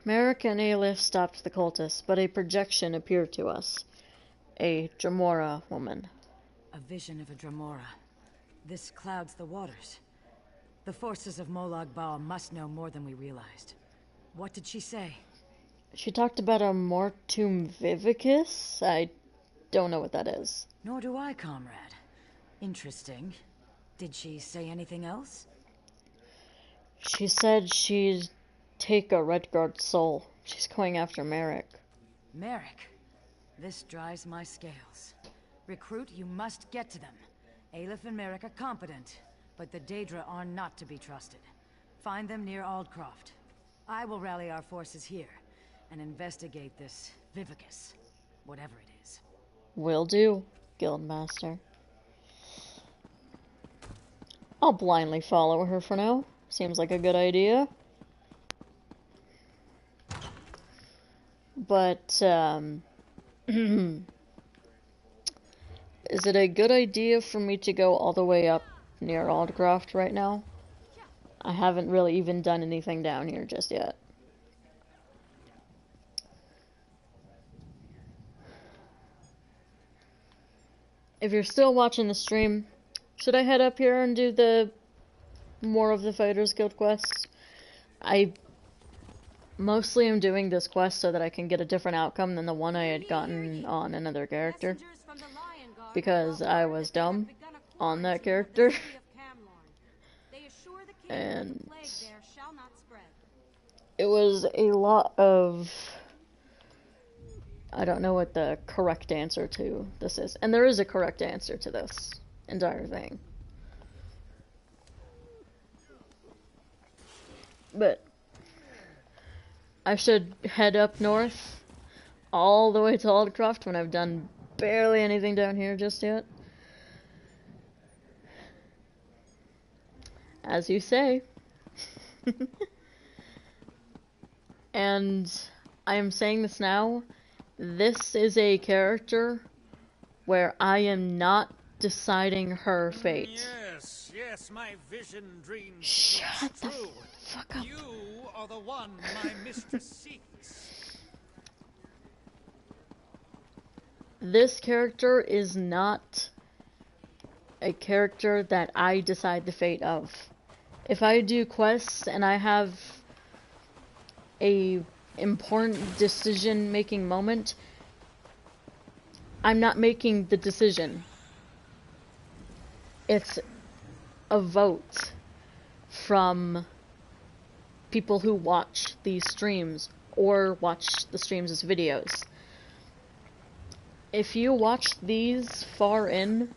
S1: Merrick and Aleph stopped the cultists, but a projection appeared to us. A Dremora woman.
S12: A vision of a Dremora. This clouds the waters. The forces of Molag Bal must know more than we realized. What did she say?
S1: She talked about a Mortum Vivicus? I don't know what that is.
S12: Nor do I, comrade. Interesting. Did she say anything else?
S1: She said she'd take a Redguard soul. She's going after Merrick.
S12: Merrick? This drives my scales. Recruit, you must get to them. Aleph and Merrick are competent, but the Daedra are not to be trusted. Find them near Aldcroft. I will rally our forces here and investigate this Vivicus, whatever it is.
S1: Will do, Guildmaster. I'll blindly follow her for now. Seems like a good idea. But, is it a good idea for me to go all the way up near Aldcroft right now? I haven't really even done anything down here just yet. If you're still watching the stream, should I head up here and do the more of the Fighters Guild quests? I mostly am doing this quest so that I can get a different outcome than the one I had gotten on another character. Because I was dumb on that character. And it was a lot of... I don't know what the correct answer to this is. And there is a correct answer to this entire thing. But I should head up north all the way to Aldcroft when I've done barely anything down here just yet. As you say. And I am saying this now. This is a character where I am not deciding her fate.
S14: Yes, my vision dreams.
S1: Shut the fuck up.
S14: You are the one my mistress seeks.
S1: This character is not a character that I decide the fate of. If I do quests and I have a important decision-making moment, I'm not making the decision. It's a vote from people who watch these streams or watch the streams as videos. If you watch these far in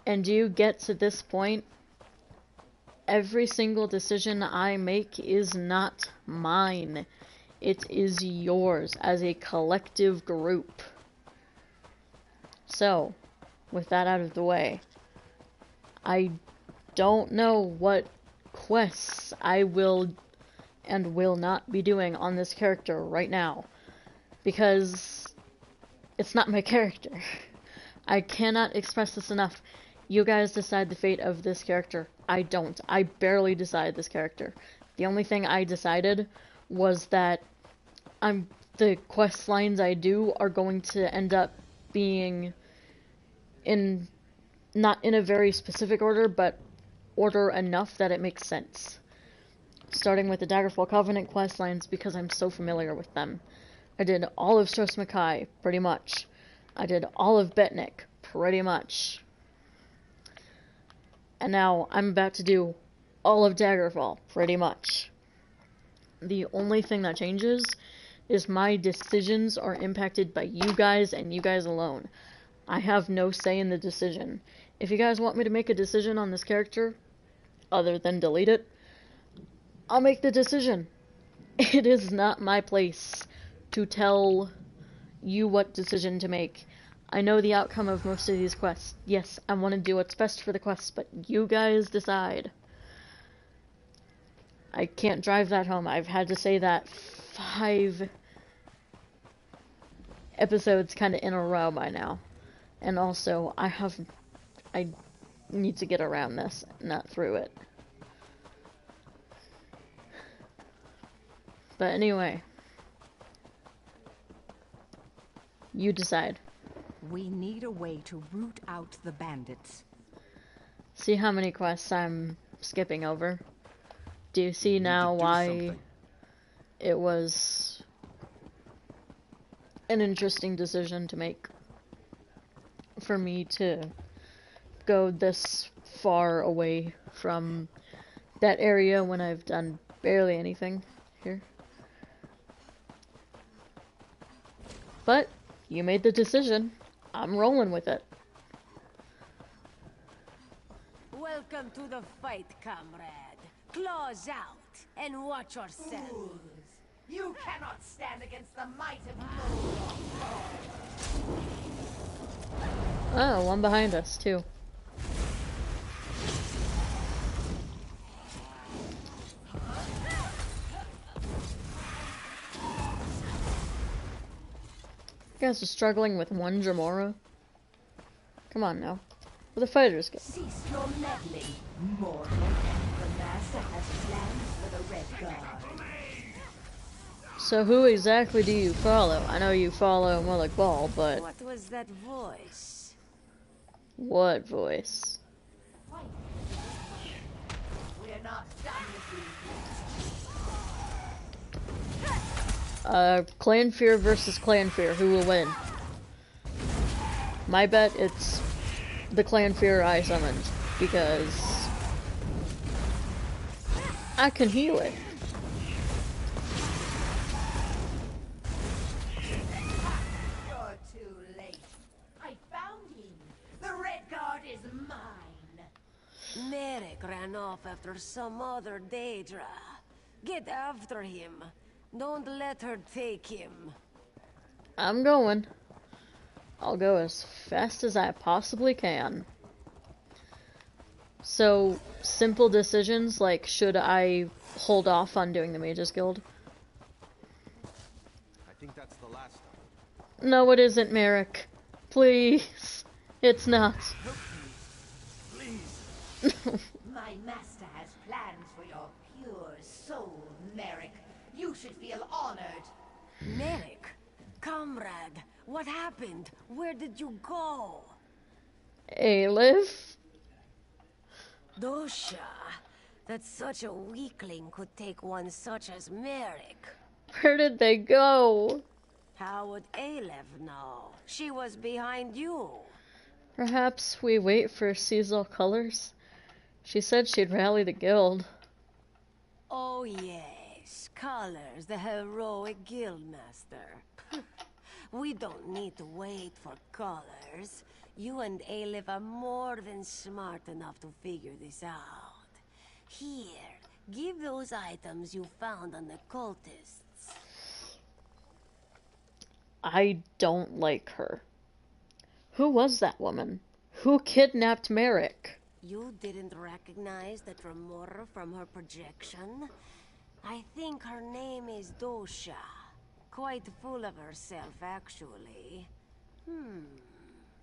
S1: and you get to this point, every single decision I make is not mine. It is yours as a collective group. So, with that out of the way, I don't know what quests I will and will not be doing on this character right now, because it's not my character. I cannot express this enough. You guys decide the fate of this character. I don't. I barely decide this character. The only thing I decided was that the quest lines I do are going to end up being in, not in a very specific order, but order enough that it makes sense. Starting with the Daggerfall Covenant quest lines because I'm so familiar with them. I did all of Stros Mackay, pretty much. I did all of Betnik, pretty much. And now I'm about to do all of Daggerfall, pretty much. The only thing that changes is my decisions are impacted by you guys and you guys alone. I have no say in the decision. If you guys want me to make a decision on this character, other than delete it, I'll make the decision. It is not my place to tell you what decision to make. I know the outcome of most of these quests. Yes, I want to do what's best for the quests, but you guys decide. I can't drive that home. I've had to say that 5 episodes kind of in a row by now. And also, I need to get around this, not through it. But anyway, you decide.
S17: We need a way to root out the bandits.
S1: See how many quests I'm skipping over? Do you see now why it was an interesting decision to make for me to go this far away from that area when I've done barely anything here? But you made the decision. I'm rolling with it.
S16: Welcome to the fight, comrade. Claws out and watch yourself.
S15: Fools. You cannot stand against the might of
S1: Oh, one behind us, too. You guys are struggling with one Jamora? Come on now. Where the fighters go?
S15: Cease your meddling, mortal. The Master has plans for the Red Guard.
S1: So who exactly do you follow? I know you follow Moloch Ball, but...
S16: What was that voice?
S1: What voice?
S15: We're not done with
S1: Clan Fear versus Clan Fear. Who will win? My bet it's the Clan Fear I summoned, because I can heal it.
S15: You're too late. I found him. The Red Guard is mine.
S16: Merrick ran off after some other Daedra. Get after him. Don't let her take him.
S1: I'm going. I'll go as fast as I possibly can. So, simple decisions like, should I hold off on doing the Mages Guild?
S5: I think that's the last of it.
S1: No, it isn't, Merrick. Please. It's not.
S15: Please. My master has plans for your pure soul, Merrick. You should feel honored.
S16: Merrick, comrade, what happened? Where did you go?
S1: Aleph?
S16: Dosha, that such a weakling could take one such as Merrick.
S1: Where did they go?
S16: How would Aleph know? She was behind you.
S1: Perhaps we wait for Cecil Colors? She said she'd rally the guild.
S16: Oh yes, Colors, the heroic guildmaster. We don't need to wait for Colors. You and Aleph are more than smart enough to figure this out. Here, give those items you found on the cultists.
S1: I don't like her. Who was that woman? Who kidnapped Merrick?
S16: You didn't recognize the Tremora from her projection? I think her name is Dosha. Quite full of herself, actually.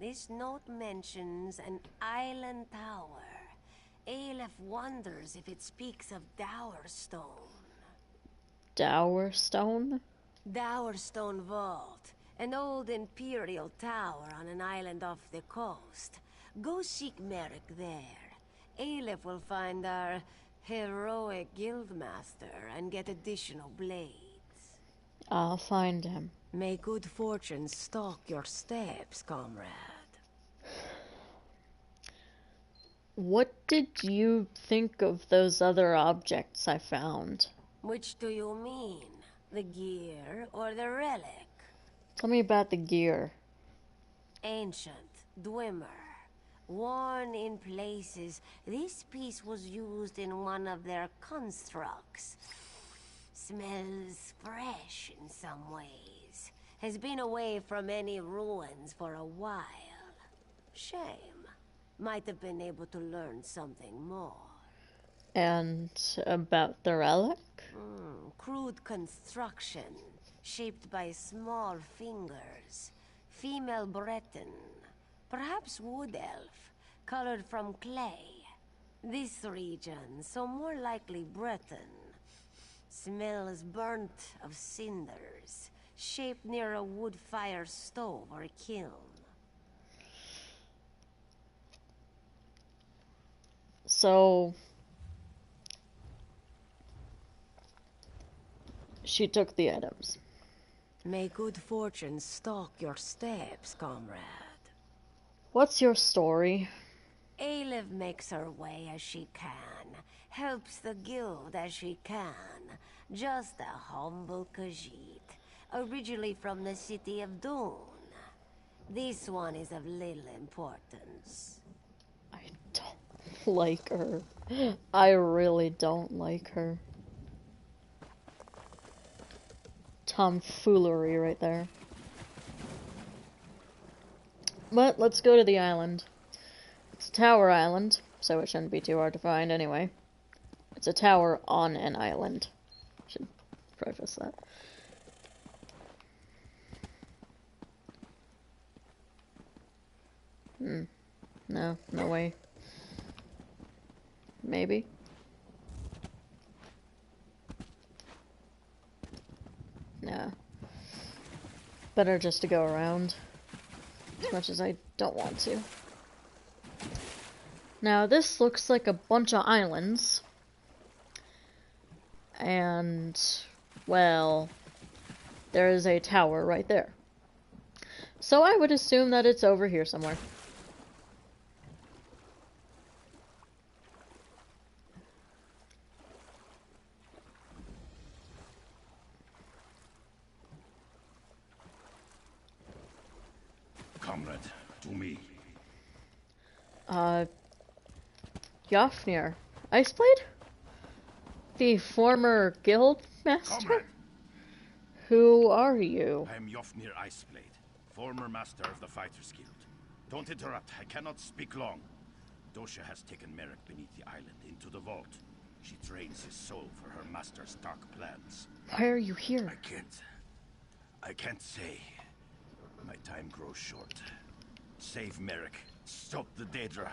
S16: This note mentions an island tower. Aleph wonders if it speaks of Dowerstone.
S1: Dowerstone?
S16: Dowerstone Vault. An old imperial tower on an island off the coast. Go seek Merrick there. Aleph will find our heroic guildmaster and get additional blades.
S1: I'll find him.
S16: May good fortune stalk your steps, comrade.
S1: What did you think of those other objects I found?
S16: Which do you mean? The gear or the relic?
S1: Tell me about the gear.
S16: Ancient, Dwemer. Worn in places, this piece was used in one of their constructs. Smells fresh in some ways. Has been away from any ruins for a while. Shame. Might have been able to learn something more.
S1: And about the relic?
S16: Crude construction, shaped by small fingers. Female Breton. Perhaps wood elf, colored from clay. This region, so more likely Breton. Smells burnt of cinders, shaped near a wood fire stove or a kiln.
S1: So... she took the items.
S16: May good fortune stalk your steps, comrade.
S1: What's your story?
S16: Aleph makes her way as she can, helps the guild as she can. Just a humble Khajiit, originally from the city of Dune. This one is of little importance.
S1: I don't like her. I really don't like her. Tomfoolery right there. But let's go to the island. It's a tower island, so it shouldn't be too hard to find anyway. It's a tower on an island. Should preface that. No, no way. Maybe. Nah. Better just to go around. As much as I don't want to. Now, this looks like a bunch of islands. And, well, there is a tower right there. So I would assume that it's over here somewhere.
S3: Comrade, to me.
S1: Yofnir. Iceblade? The former guild master?
S3: Comrade.
S1: Who are you?
S3: I am Yofnir Iceblade, former master of the Fighters Guild. Don't interrupt, I cannot speak long. Dosha has taken Merrick beneath the island into the vault. She drains his soul for her master's dark plans.
S1: Why are you here?
S3: I can't say. My time grows short. Save Merrick. Stop the Daedra.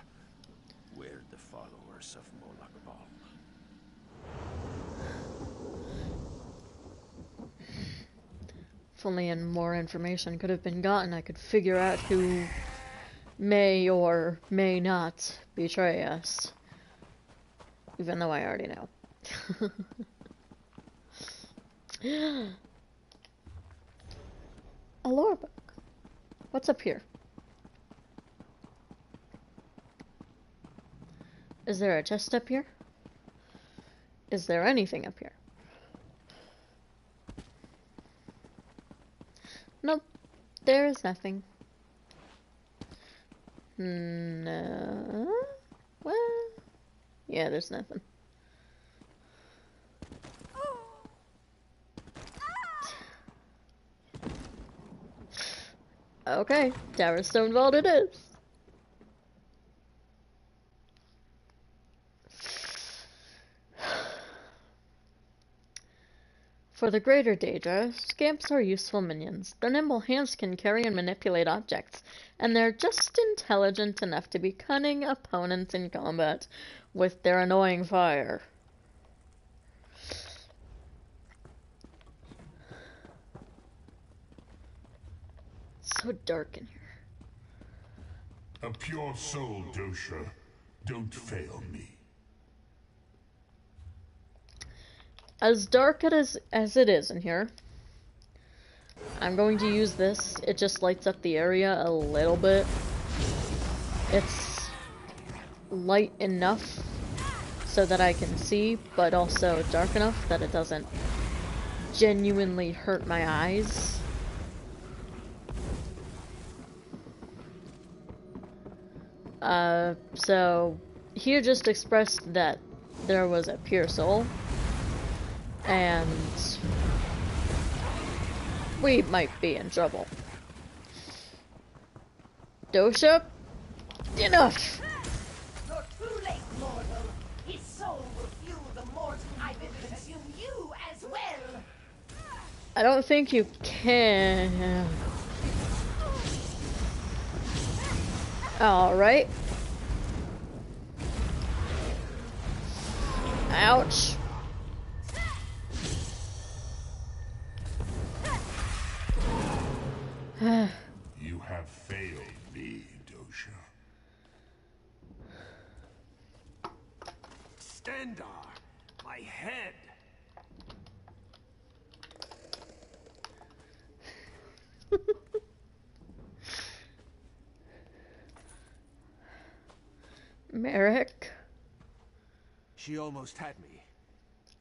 S3: We're the followers of Molag Bal.
S1: If only more information could have been gotten, I could figure out who may or may not betray us. Even though I already know. A lore book. What's up here? Is there a chest up here? Is there anything up here? Nope. There is nothing. No. Well, yeah, there's nothing. Okay, Tower Stone Vault it is. For the greater Daedra, scamps are useful minions. Their nimble hands can carry and manipulate objects, and they're just intelligent enough to be cunning opponents in combat with their annoying fire. It's so dark in here.
S18: A pure soul, Dosha. Don't fail me.
S1: As dark as it is in here, I'm going to use this. It just lights up the area a little bit. It's light enough so that I can see, but also dark enough that it doesn't genuinely hurt my eyes. So here just expressed that there was a pure soul. And we might be in trouble. Dosha, enough!
S15: You're too late, mortal. His soul will fuel the mortal I will consume you as well.
S1: I don't think you can. Alright. Ouch.
S18: You have failed me, Dosha.
S5: Stendarr, my head.
S1: Merrick?
S5: She almost had me.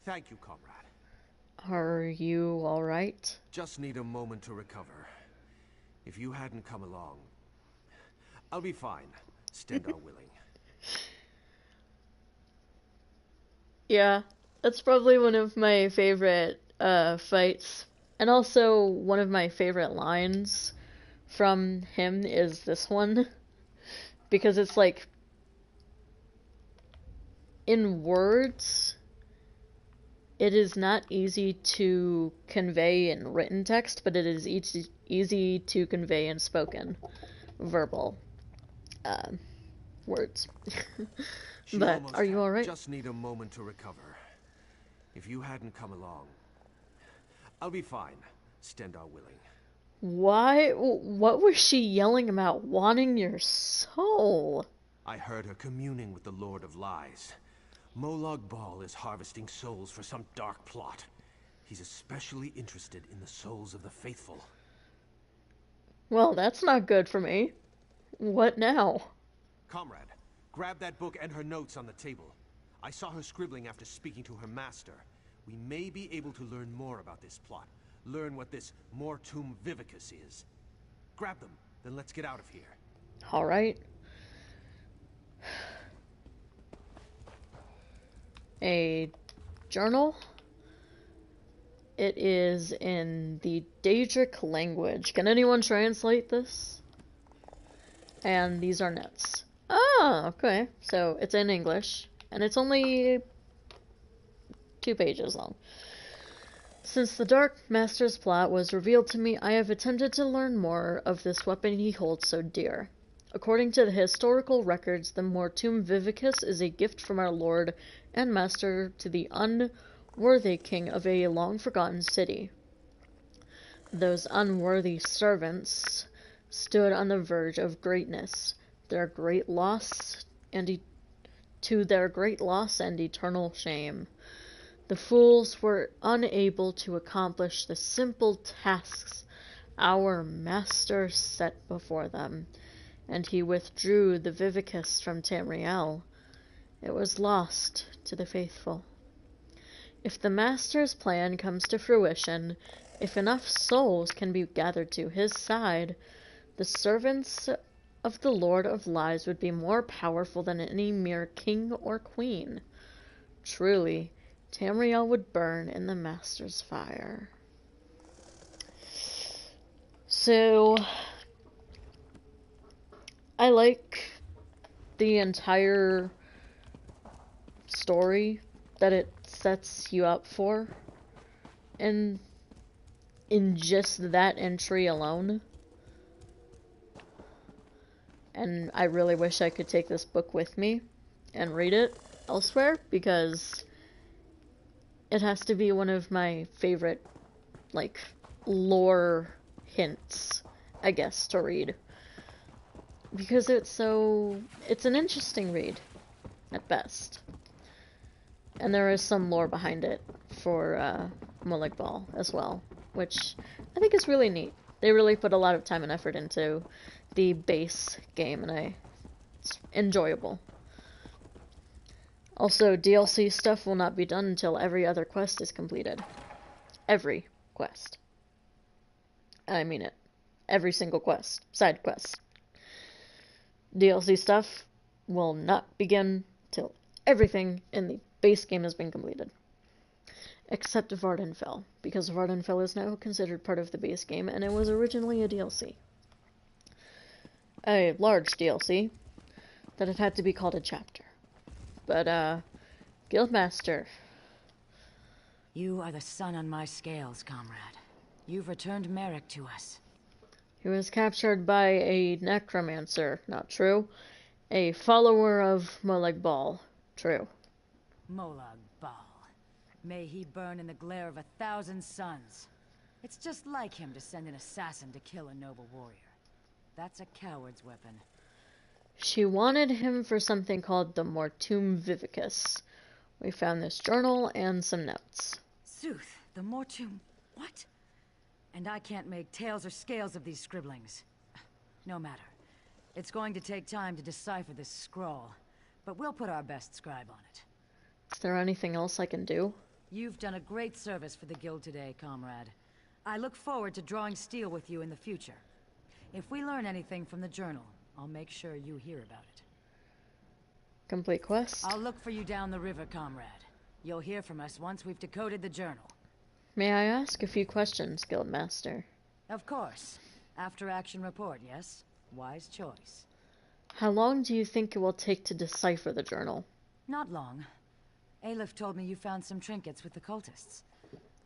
S5: Thank you, comrade.
S1: Are you alright?
S5: Just need a moment to recover. If you hadn't come along, I'll be fine. Stendarr willing.
S1: Yeah, that's probably one of my favorite fights. And also one of my favorite lines from him is this one. Because it's like, in words, it is not easy to convey in written text, but it is easy to convey in spoken, verbal. words.
S5: She
S1: But
S5: almost
S1: are you alright?
S5: Just need a moment to recover. If you hadn't come along, I'll be fine. Stendar willing.
S1: Why? What was she yelling about? Wanting your soul?
S5: I heard her communing with the Lord of Lies. Molag Bal is harvesting souls for some dark plot. He's especially interested in the souls of the faithful.
S1: Well, that's not good for me. What now?
S5: Comrade, grab that book and her notes on the table. I saw her scribbling after speaking to her master. We may be able to learn more about this plot. Learn what this Mortum Vivicus is. Grab them, then let's get out of here.
S1: Alright. A journal. It is in the Daedric language. Can anyone translate this? And these are notes. Ah, okay. So it's in English, and it's only 2 pages long. Since the Dark Master's plot was revealed to me, I have attempted to learn more of this weapon he holds so dear. According to the historical records, the Mortum Vivicus is a gift from our Lord and Master to the unworthy king of a long-forgotten city. Those unworthy servants stood on the verge of greatness, to their great loss and eternal shame. The fools were unable to accomplish the simple tasks our master set before them, and he withdrew the Vivicus from Tamriel. It was lost to the faithful. If the master's plan comes to fruition, if enough souls can be gathered to his side, the servants of the Lord of Lies would be more powerful than any mere king or queen. Truly, Tamriel would burn in the master's fire. So, I like the entire story that it sets you up for, and in just that entry alone. And I really wish I could take this book with me and read it elsewhere, because it has to be one of my favorite, like, lore hints, I guess, to read. Because it's an interesting read, at best. And there is some lore behind it for Molag Bal as well, which I think is really neat. They really put a lot of time and effort into the base game, and it's enjoyable. Also, DLC stuff will not be done until every other quest is completed. Every quest. I mean it. Every single quest. Side quest. DLC stuff will not begin till everything in the base game has been completed. Except Vardenfell, because Vardenfell is now considered part of the base game, and it was originally a DLC. A large DLC, that it had to be called a chapter. But, Guildmaster.
S12: You are the sun on my scales, comrade. You've returned Merrick to us.
S1: He was captured by a necromancer, not true. A follower of Molag Bal, true.
S12: Molag Bal. May he burn in the glare of 1,000 suns. It's just like him to send an assassin to kill a noble warrior. That's a coward's weapon.
S1: She wanted him for something called the Mortum Vivicus. We found this journal and some notes.
S12: Sooth, the Mortum... what? And I can't make tails or scales of these scribblings. No matter. It's going to take time to decipher this scroll, but we'll put our best scribe on it.
S1: Is there anything else I can do?
S12: You've done a great service for the guild today, comrade. I look forward to drawing steel with you in the future. If we learn anything from the journal, I'll make sure you hear about it.
S1: Complete quest?
S12: I'll look for you down the river, comrade. You'll hear from us once we've decoded the journal.
S1: May I ask a few questions, Guildmaster?
S12: Of course. After action report, yes? Wise choice.
S1: How long do you think it will take to decipher the journal?
S12: Not long. Aleph told me you found some trinkets with the cultists.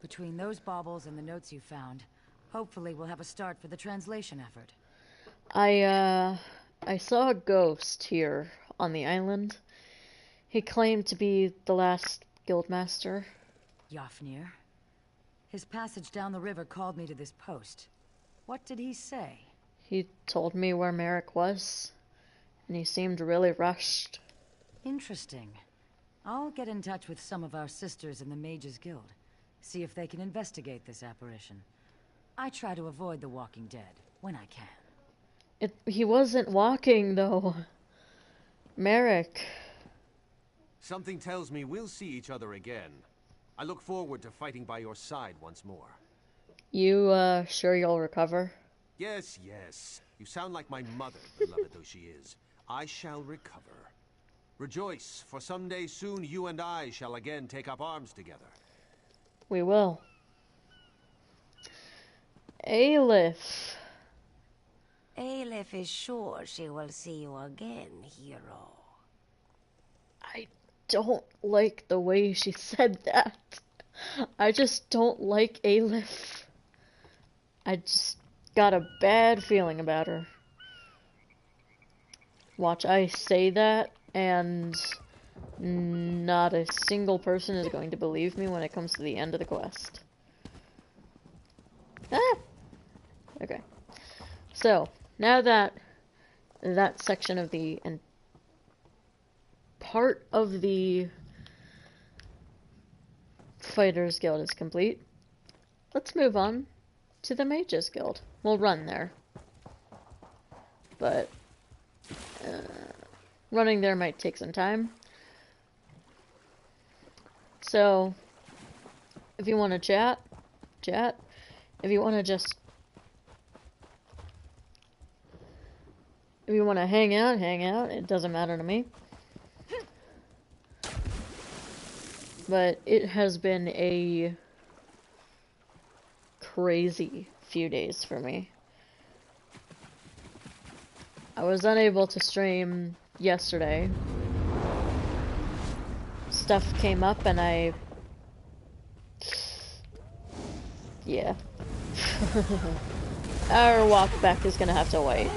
S12: Between those baubles and the notes you found, hopefully we'll have a start for the translation effort.
S1: I I saw a ghost here on the island. He claimed to be the last guildmaster.
S12: Yofnir? His passage down the river called me to this post. What did he say?
S1: He told me where Merrick was, and he seemed really rushed.
S12: Interesting. I'll get in touch with some of our sisters in the Mages Guild, see if they can investigate this apparition. I try to avoid the Walking Dead when I can.
S1: He wasn't walking, though. Merrick.
S5: Something tells me we'll see each other again. I look forward to fighting by your side once more.
S1: You, sure you'll recover?
S5: Yes, yes. You sound like my mother, beloved though she is. I shall recover. Rejoice, for someday soon you and I shall again take up arms together.
S1: We will. Aelif.
S16: Aelif is sure she will see you again, hero.
S1: I don't like the way she said that. I just don't like Aelif. I just got a bad feeling about her. Watch, I say that, and not a single person is going to believe me when it comes to the end of the quest. Ah! Okay. So, now that that section of the part of the Fighters Guild is complete, let's move on to the Mages Guild. We'll run there. But running there might take some time. So, if you want to chat. If you want to if you want to hang out. It doesn't matter to me. But it has been a crazy few days for me. I was unable to stream yesterday. Stuff came up and yeah. Our walk back is gonna have to wait.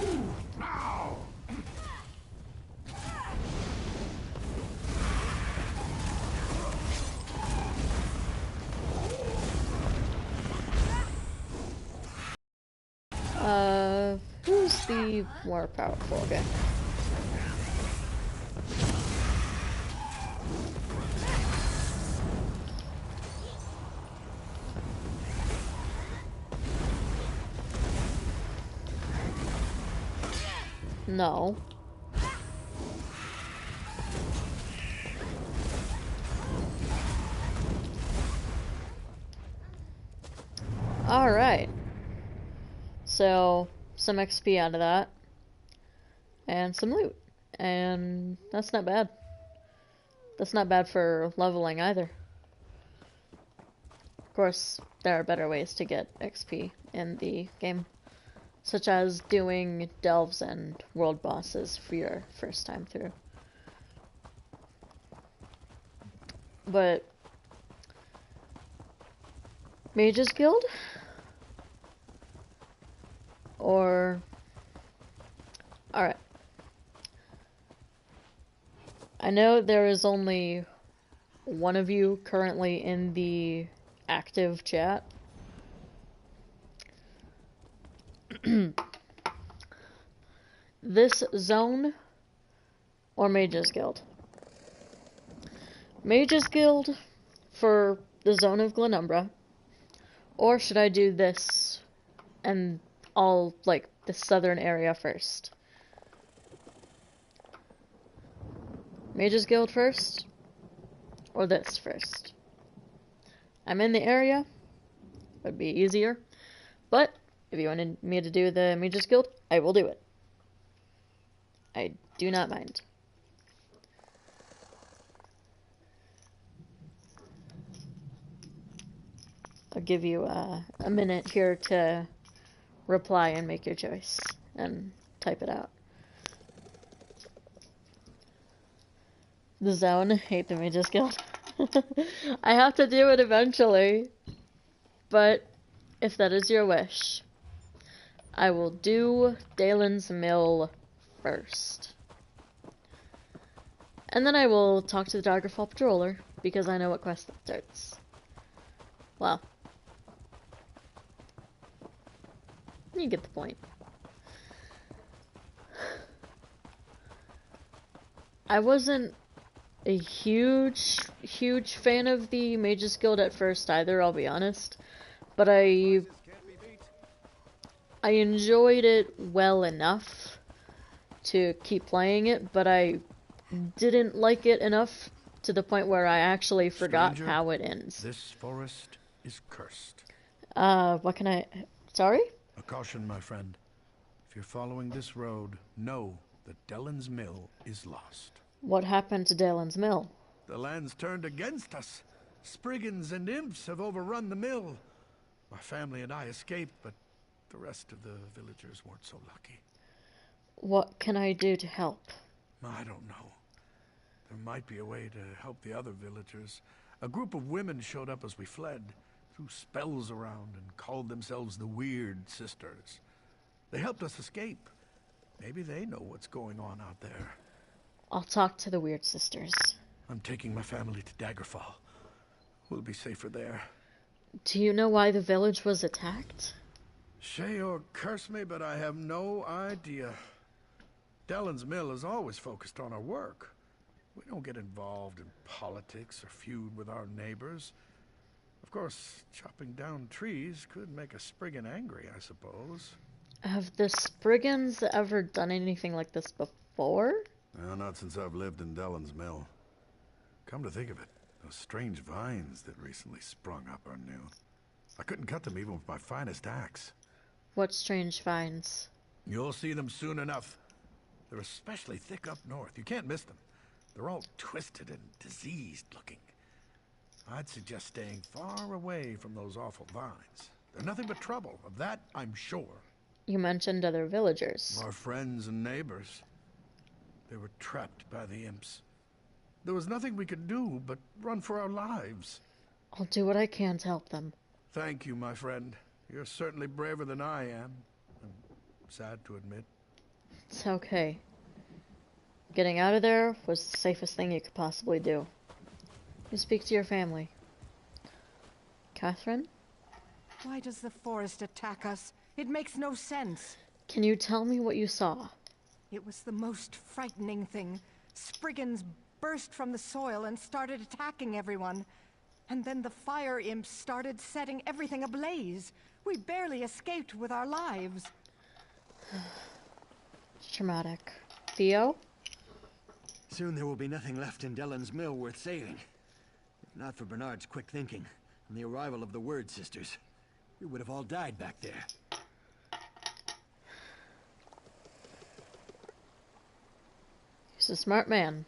S1: Who's the more powerful guy? No. Alright. So, some XP out of that. And some loot. And that's not bad. That's not bad for leveling either. Of course, there are better ways to get XP in the game. Such as doing delves and world bosses for your first time through. But Mages Guild? Or alright. I know there is only one of you currently in the active chat. This zone or Mages Guild? Mages Guild for the zone of Glenumbra, or should I do this and all like the southern area first? Mages Guild first, or this first? I'm in the area, would be easier, but if you wanted me to do the Mages Guild, I will do it. I do not mind. I'll give you a minute here to reply and make your choice and type it out. The zone, hate the Mages Guild. I have to do it eventually, but if that is your wish, I will do Dalen's Mill first. And then I will talk to the Daggerfall Patroller, because I know what quest that starts. Well, you get the point. I wasn't a huge fan of the Mages Guild at first either, I'll be honest. But I enjoyed it well enough to keep playing it, but I didn't like it enough to the point where I actually forgot
S10: Stranger,
S1: how it ends.
S10: This forest is cursed.
S1: What can I... Sorry?
S10: A caution, my friend. If you're following this road, know that Dellen's Mill is lost.
S1: What happened to Dalen's Mill?
S10: The land's turned against us. Spriggans and imps have overrun the mill. My family and I escaped, but the rest of the villagers weren't so lucky.
S1: What can I do to help?
S10: I don't know. There might be a way to help the other villagers. A group of women showed up as we fled, threw spells around, and called themselves the Weird Sisters. They helped us escape. Maybe they know what's going on out there.
S1: I'll talk to the Weird Sisters.
S10: I'm taking my family to Daggerfall. We'll be safer there.
S1: Do you know why the village was attacked?
S10: Shay or curse me, but I have no idea. Dellen's Mill is always focused on our work. We don't get involved in politics or feud with our neighbors. Of course, chopping down trees could make a Spriggan angry, I suppose.
S1: Have the Spriggans ever done anything like this before?
S10: Well, not since I've lived in Dellen's Mill. Come to think of it, those strange vines that recently sprung up are new. I couldn't cut them even with my finest axe.
S1: What strange vines?
S10: You'll see them soon enough. They're especially thick up north. You can't miss them. They're all twisted and diseased looking. I'd suggest staying far away from those awful vines. They're nothing but trouble, of that I'm sure.
S1: You mentioned other villagers.
S10: Our friends and neighbors. They were trapped by the imps. There was nothing we could do but run for our lives.
S1: I'll do what I can to help them.
S10: Thank you, my friend. You're certainly braver than I am. I'm sad to admit.
S1: It's okay. Getting out of there was the safest thing you could possibly do. You speak to your family. Catherine?
S17: Why does the forest attack us? It makes no sense.
S1: Can you tell me what you saw?
S17: It was the most frightening thing. Spriggans burst from the soil and started attacking everyone. And then the fire imps started setting everything ablaze. We barely escaped with our lives.
S1: It's traumatic. Theo?
S19: Soon there will be nothing left in Dellen's Mill worth saving. If not for Bernard's quick thinking and the arrival of the Word Sisters, we would have all died back there.
S1: He's a smart man.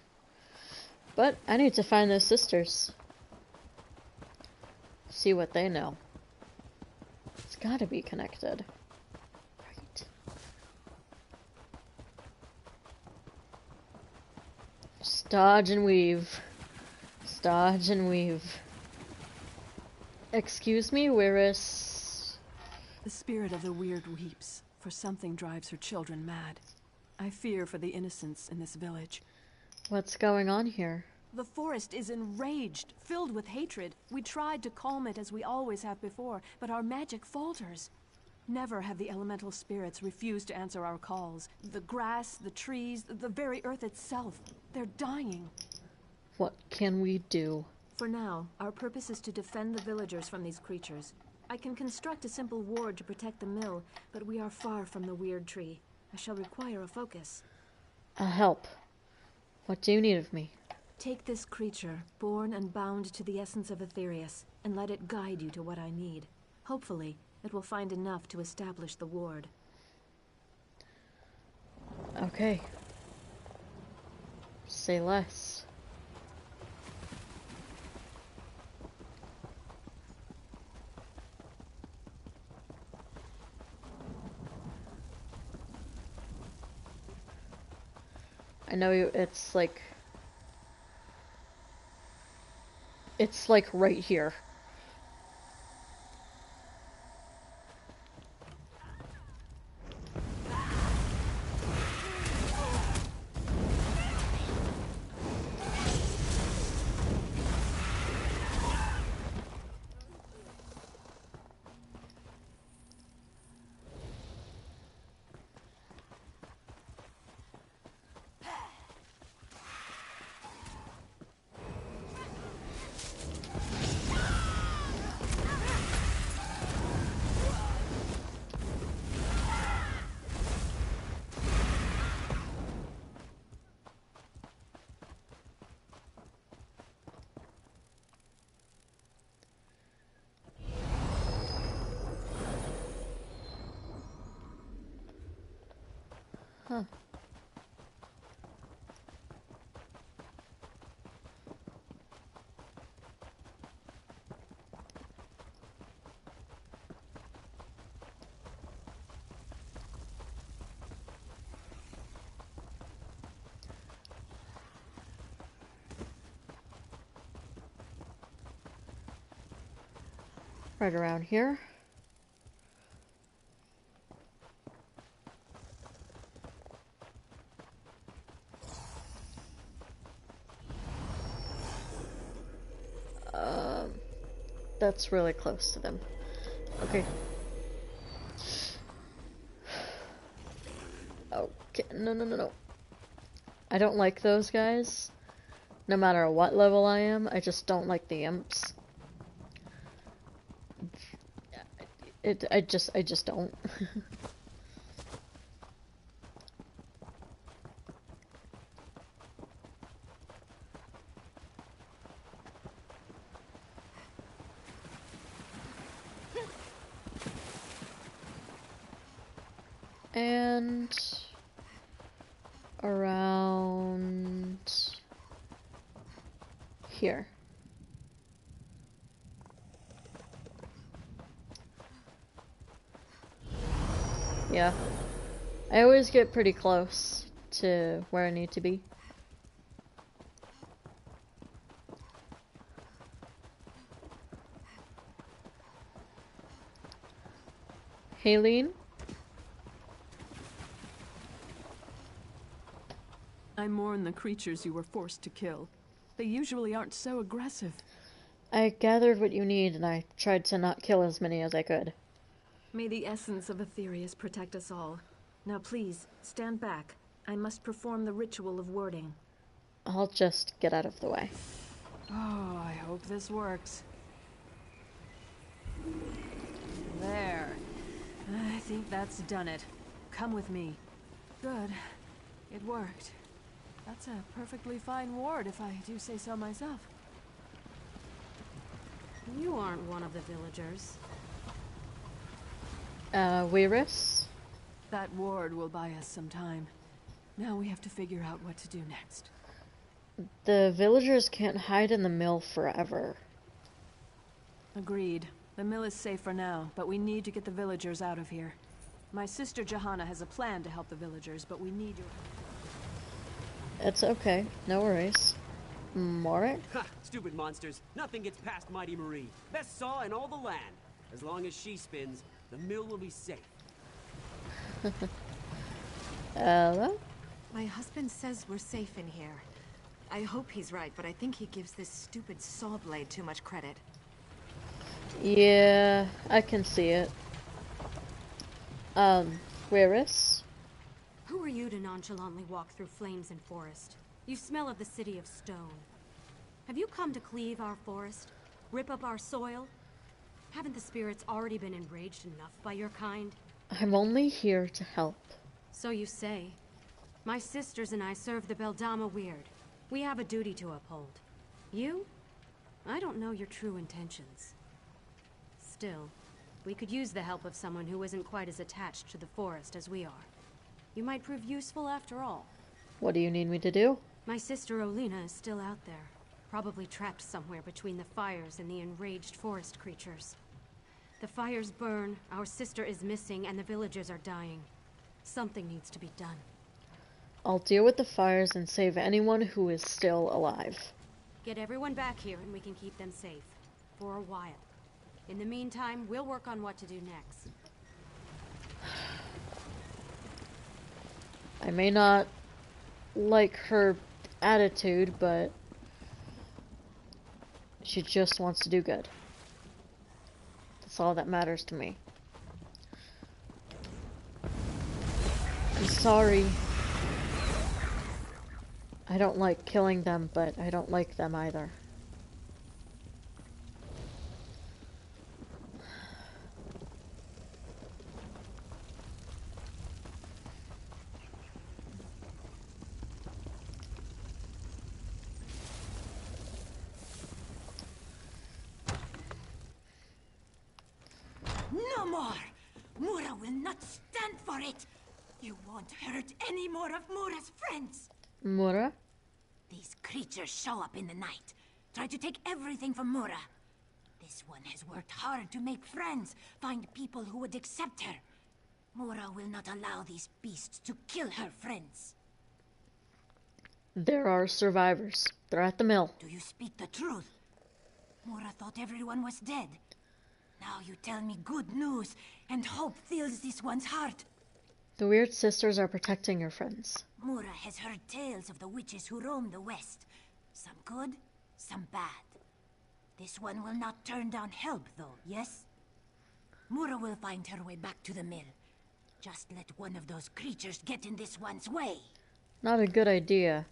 S1: But I need to find those sisters. See what they know. It's gotta be connected. Right. Just dodge and weave. Just dodge and weave. Excuse me, where is...
S6: The spirit of the Weird weeps, for something drives her children mad. I fear for the innocents in this village.
S1: What's going on here?
S6: The forest is enraged, filled with hatred. We tried to calm it as we always have before, but our magic falters. Never have the elemental spirits refused to answer our calls. The grass, the trees, the very earth itself, they're dying.
S1: What can we do?
S6: For now, our purpose is to defend the villagers from these creatures. I can construct a simple ward to protect the mill, but we are far from the weird tree. I shall require a focus.
S1: I'll help. What do you need of me?
S6: Take this creature, born and bound to the essence of Aetherius, and let it guide you to what I need. Hopefully, it will find enough to establish the ward.
S1: Okay. Say less. I know it's like right here. Huh. Right around here. That's really close to them. Okay. Okay, no. I don't like those guys. No matter what level I am, I just don't like the imps. I just don't. And around here. Yeah. I always get pretty close to where I need to be. Haleen?
S6: I mourn the creatures you were forced to kill. They usually aren't so aggressive.
S1: I gathered what you need and I tried to not kill as many as I could.
S6: May the essence of Aetherius protect us all. Now please, stand back. I must perform the ritual of wording.
S1: I'll just get out of the way.
S6: Oh, I hope this works. There. I think that's done it. Come with me. Good. It worked. That's a perfectly fine ward, if I do say so myself.
S13: You aren't one of the villagers.
S1: Weiris?
S6: That ward will buy us some time. Now we have to figure out what to do next.
S1: The villagers can't hide in the mill forever.
S6: Agreed. The mill is safe for now, but we need to get the villagers out of here. My sister Johanna has a plan to help the villagers, but we need your...
S1: It's okay. No worries. Morik?
S20: Ha! Stupid monsters. Nothing gets past Mighty Marie. Best saw in all the land. As long as she spins, the mill will be safe.
S1: Hello?
S4: My husband says we're safe in here. I hope he's right, but I think he gives this stupid saw blade too much credit.
S1: Yeah, I can see it. Weiris?
S13: Who are you to nonchalantly walk through flames and forest? You smell of the city of stone. Have you come to cleave our forest? Rip up our soil? Haven't the spirits already been enraged enough by your kind?
S1: I'm only here to help.
S13: So you say. My sisters and I serve the Beldama Weird. We have a duty to uphold. You? I don't know your true intentions. Still, we could use the help of someone who isn't quite as attached to the forest as we are. You might prove useful after all.
S1: What do you need me to do?
S13: My sister Olina is still out there, probably trapped somewhere between the fires and the enraged forest creatures. The fires burn, our sister is missing, and the villagers are dying. Something needs to be done.
S1: I'll deal with the fires and save anyone who is still alive.
S13: Get everyone back here and we can keep them safe. For a while. In the meantime, we'll work on what to do next.
S1: I may not like her attitude, but she just wants to do good. That's all that matters to me. I'm sorry. I don't like killing them, but I don't like them either.
S15: No more! Mura will not stand for it! You won't hurt any more of Mura's friends.
S1: Mura?
S15: These creatures show up in the night, try to take everything from Mura. This one has worked hard to make friends, find people who would accept her. Mura will not allow these beasts to kill her friends.
S1: There are survivors. They're at the mill.
S15: Do you speak the truth? Mura thought everyone was dead. Now you tell me good news, and hope fills this one's heart.
S1: The Weird Sisters are protecting your friends.
S15: Mura has heard tales of the witches who roam the west. Some good, some bad. This one will not turn down help, though, yes? Mura will find her way back to the mill. Just let one of those creatures get in this one's way.
S1: Not a good idea.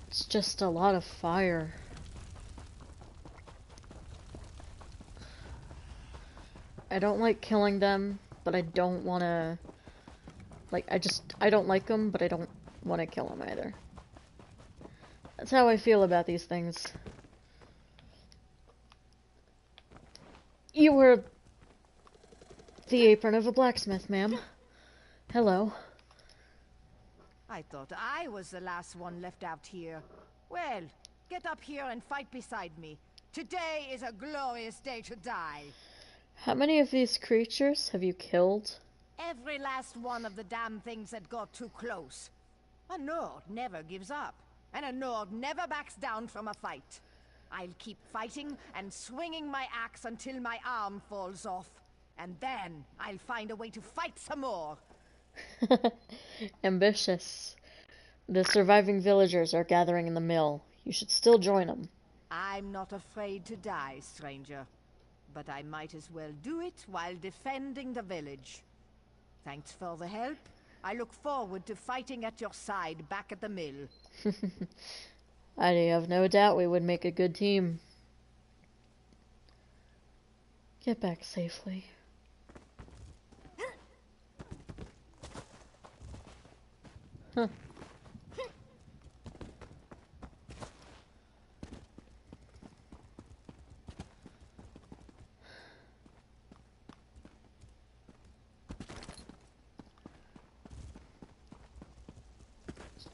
S1: It's just a lot of fire. I don't like killing them, but I don't want to... Like, I don't like them, but I don't want to kill them either. That's how I feel about these things. You wear the apron of a blacksmith, ma'am. Hello.
S17: I thought I was the last one left out here. Well, get up here and fight beside me. Today is a glorious day to die.
S1: How many of these creatures have you killed?
S17: Every last one of the damn things that got too close. A Nord never gives up, and a Nord never backs down from a fight. I'll keep fighting and swinging my axe until my arm falls off. And then I'll find a way to fight some more.
S1: Ambitious. The surviving villagers are gathering in the mill. You should still join them.
S17: I'm not afraid to die, stranger. But I might as well do it while defending the village. Thanks for the help. I look forward to fighting at your side back at the mill.
S1: I have no doubt we would make a good team. Get back safely. Huh.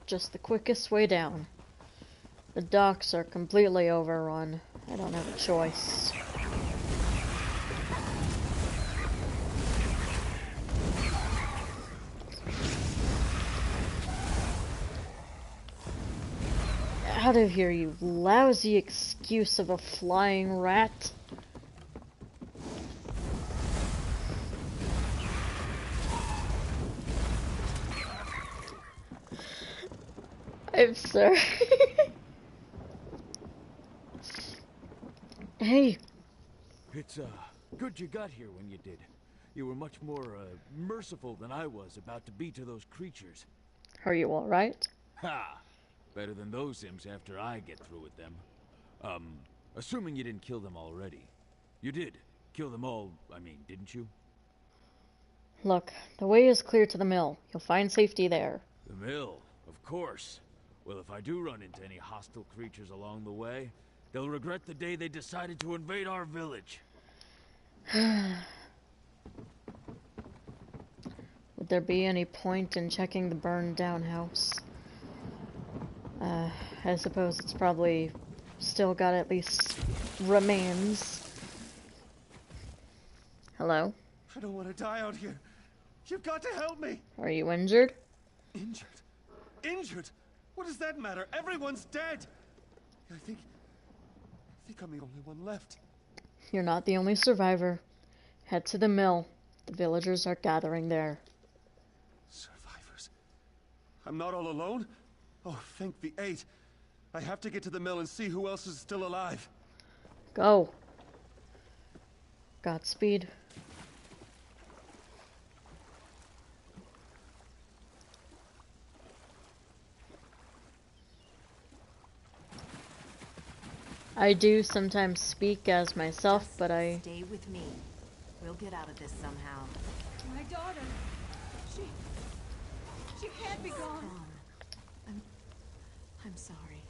S1: Just the quickest way down. The docks are completely overrun. I don't have a choice. Out of here, you lousy excuse of a flying rat. I'm sorry. Hey.
S21: It's, good you got here when you did. You were much more, merciful than I was about to be to those creatures.
S1: Are you alright?
S21: Ha! Better than those imps after I get through with them. Assuming you didn't kill them already. You did. Kill them all, I mean, didn't you?
S1: Look, the way is clear to the mill. You'll find safety there.
S21: The mill, of course. Well, if I do run into any hostile creatures along the way, they'll regret the day they decided to invade our village.
S1: Would there be any point in checking the burned down house? I suppose it's probably still got at least remains. Hello?
S19: I don't want to die out here. You've got to help me.
S1: Are you injured?
S19: Injured? Injured? What does that matter? Everyone's dead. I think I'm the only one left.
S1: You're not the only survivor. Head to the mill. The villagers are gathering there.
S19: Survivors? I'm not all alone? Oh, thank the 8. I have to get to the mill and see who else is still alive.
S1: Go. Godspeed. I do sometimes speak as myself, but I...
S4: Stay with me. We'll get out of this somehow.
S6: My daughter.
S13: be gone.
S4: I'm sorry.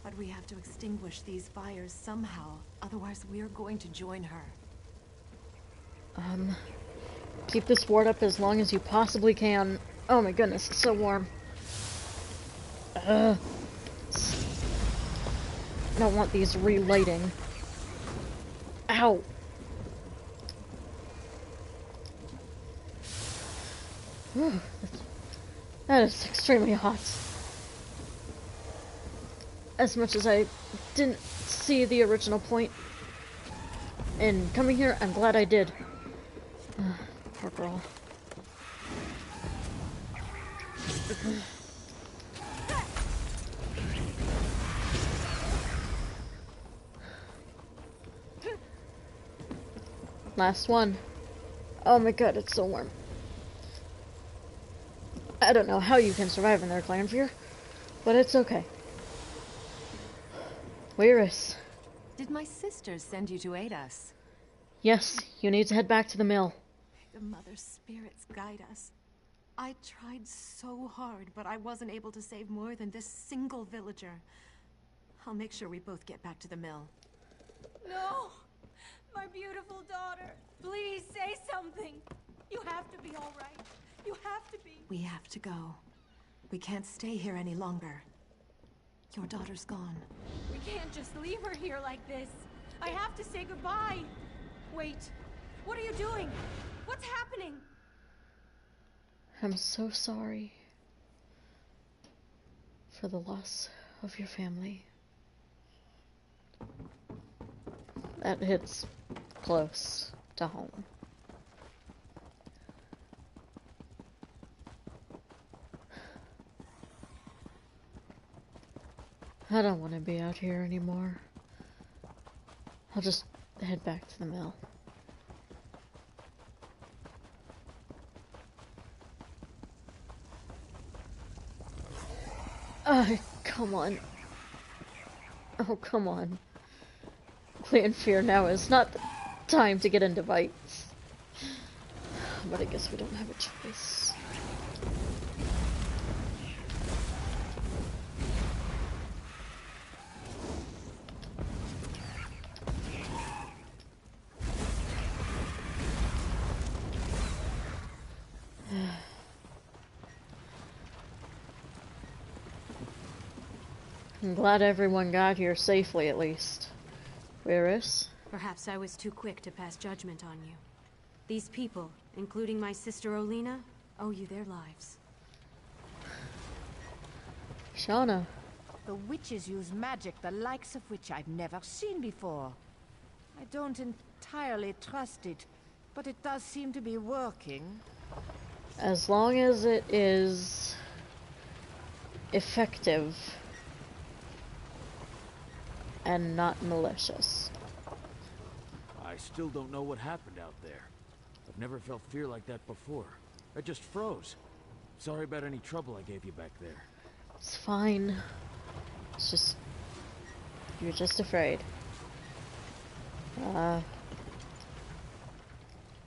S4: But we have to extinguish these fires somehow. Otherwise, we're going to join her.
S1: Keep this ward up as long as you possibly can. Oh my goodness, it's so warm. I don't want these relighting. Ow! That is extremely hot. As much as I didn't see the original point in coming here, I'm glad I did. Poor girl. Last one. Oh my god, it's so warm. I don't know how you can survive in there, Clanfear, but it's okay. Whereas?
S4: Did my sisters send you to aid us?
S1: Yes, you need to head back to the mill.
S4: The Mother Spirits guide us. I tried so hard, but I wasn't able to save more than this single villager. I'll make sure we both get back to the mill.
S13: No! My beautiful daughter! Please say something! You have to be all right. You have to be.
S4: We have to go. We can't stay here any longer. Your daughter's gone.
S13: We can't just leave her here like this. I have to say goodbye. Wait. What are you doing? What's happening?
S1: I'm so sorry for the loss of your family. That hits close to home. I don't want to be out here anymore. I'll just head back to the mill. Come on. Oh, come on. Clanfear, now is not the time to get into fights. But I guess we don't have a choice. I'm glad everyone got here safely, at least. Where is?
S13: Perhaps I was too quick to pass judgment on you. These people, including my sister Olina, owe you their lives.
S1: Shauna.
S2: The witches use magic the likes of which I've never seen before. I don't entirely trust it, but it does seem to be working.
S1: As long as it is effective and not malicious.
S21: I still don't know what happened out there. I've never felt fear like that before. I just froze. Sorry about any trouble I gave you back there.
S1: It's fine. It's just... you're just afraid.
S22: I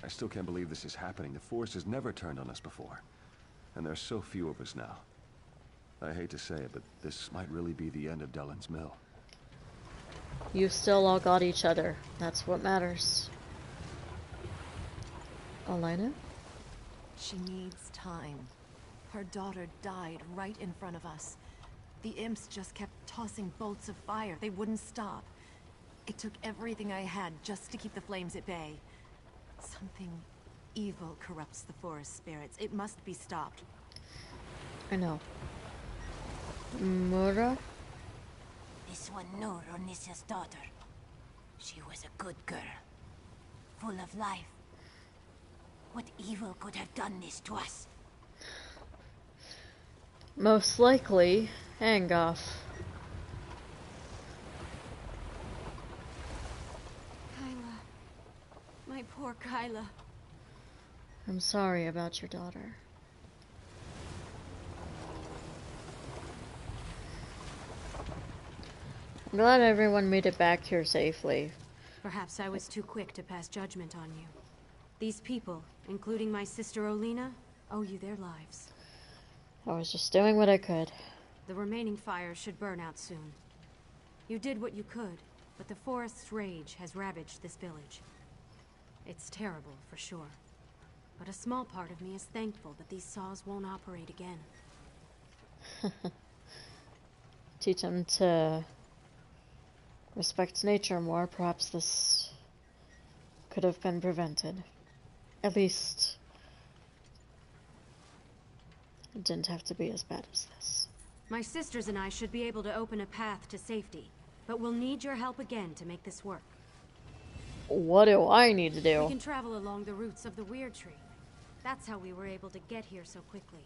S22: still can't believe this is happening. The Force has never turned on us before. And there's so few of us now. I hate to say it, but this might really be the end of Dellen's Mill.
S1: You still all got each other. That's what matters. Olina?
S4: She needs time. Her daughter died right in front of us. The imps just kept tossing bolts of fire. They wouldn't stop. It took everything I had just to keep the flames at bay. Something evil corrupts the forest spirits. It must be stopped.
S1: I know. Mura?
S15: This one knew Ronisia's daughter. She was a good girl. Full of life. What evil could have done this to us?
S1: Most likely, Angoff.
S13: Kyla. My poor Kyla.
S1: I'm sorry about your daughter. I'm glad everyone made it back here safely.
S13: Perhaps I was too quick to pass judgment on you. These people, including my sister Olina, owe you their lives.
S1: I was just doing what I could.
S13: The remaining fires should burn out soon. You did what you could, but the forest's rage has ravaged this village. It's terrible, for sure. But a small part of me is thankful that these saws won't operate again.
S1: Teach them to respect nature more. Perhaps this could have been prevented. At least it didn't have to be as bad as this.
S13: My sisters and I should be able to open a path to safety, but we'll need your help again to make this work.
S1: What do I need to do?
S13: We can travel along the roots of the Weird Tree. That's how we were able to get here so quickly.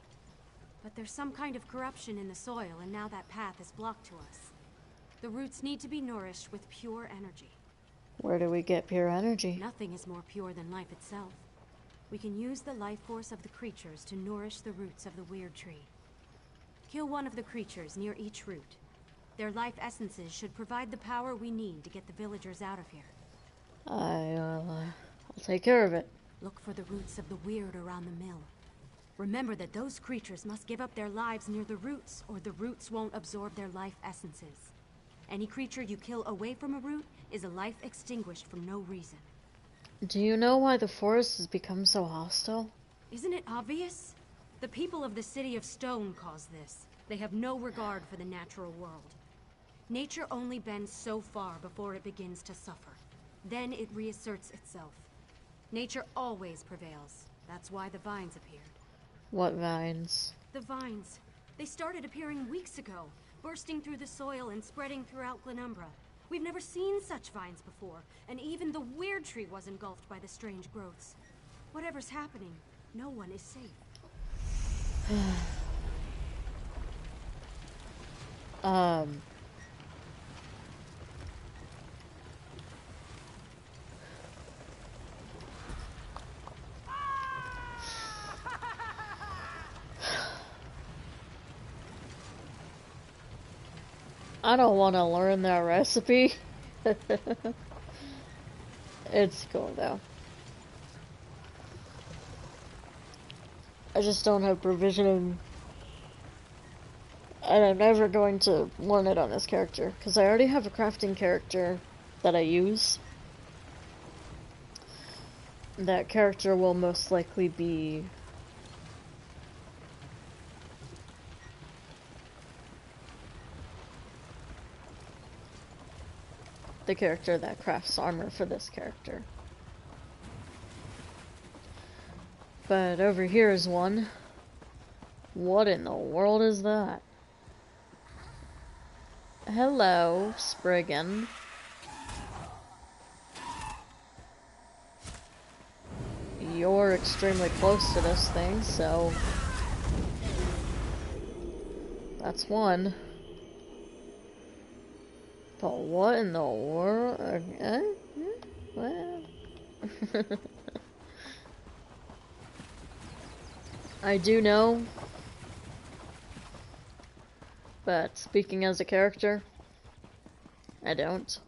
S13: But there's some kind of corruption in the soil, and now that path is blocked to us. The roots need to be nourished with pure energy.
S1: Where do we get pure energy?
S13: Nothing is more pure than life itself. We can use the life force of the creatures to nourish the roots of the Weird Tree. Kill one of the creatures near each root. Their life essences should provide the power we need to get the villagers out of here.
S1: I'll take care of it.
S13: Look for the roots of the weird around the mill. Remember that those creatures must give up their lives near the roots, or the roots won't absorb their life essences. Any creature you kill away from a root is a life extinguished for no reason.
S1: Do you know why the forest has become so hostile?
S13: Isn't it obvious? The people of the City of Stone cause this. They have no regard for the natural world. Nature only bends so far before it begins to suffer. Then it reasserts itself. Nature always prevails. That's why the vines appeared.
S1: What vines?
S13: The vines. They started appearing weeks ago, bursting through the soil and spreading throughout Glenumbra. We've never seen such vines before, and even the Weird Tree was engulfed by the strange growths. Whatever's happening, no one is safe.
S1: I don't want to learn that recipe. It's cool though. I just don't have provisioning, and I'm never going to learn it on this character because I already have a crafting character that I use. That character will most likely be the character that crafts armor for this character. But over here is one. What in the world is that? Hello, Spriggan. You're extremely close to this thing, so that's one. But what in the world? What? I do know, but speaking as a character, I don't.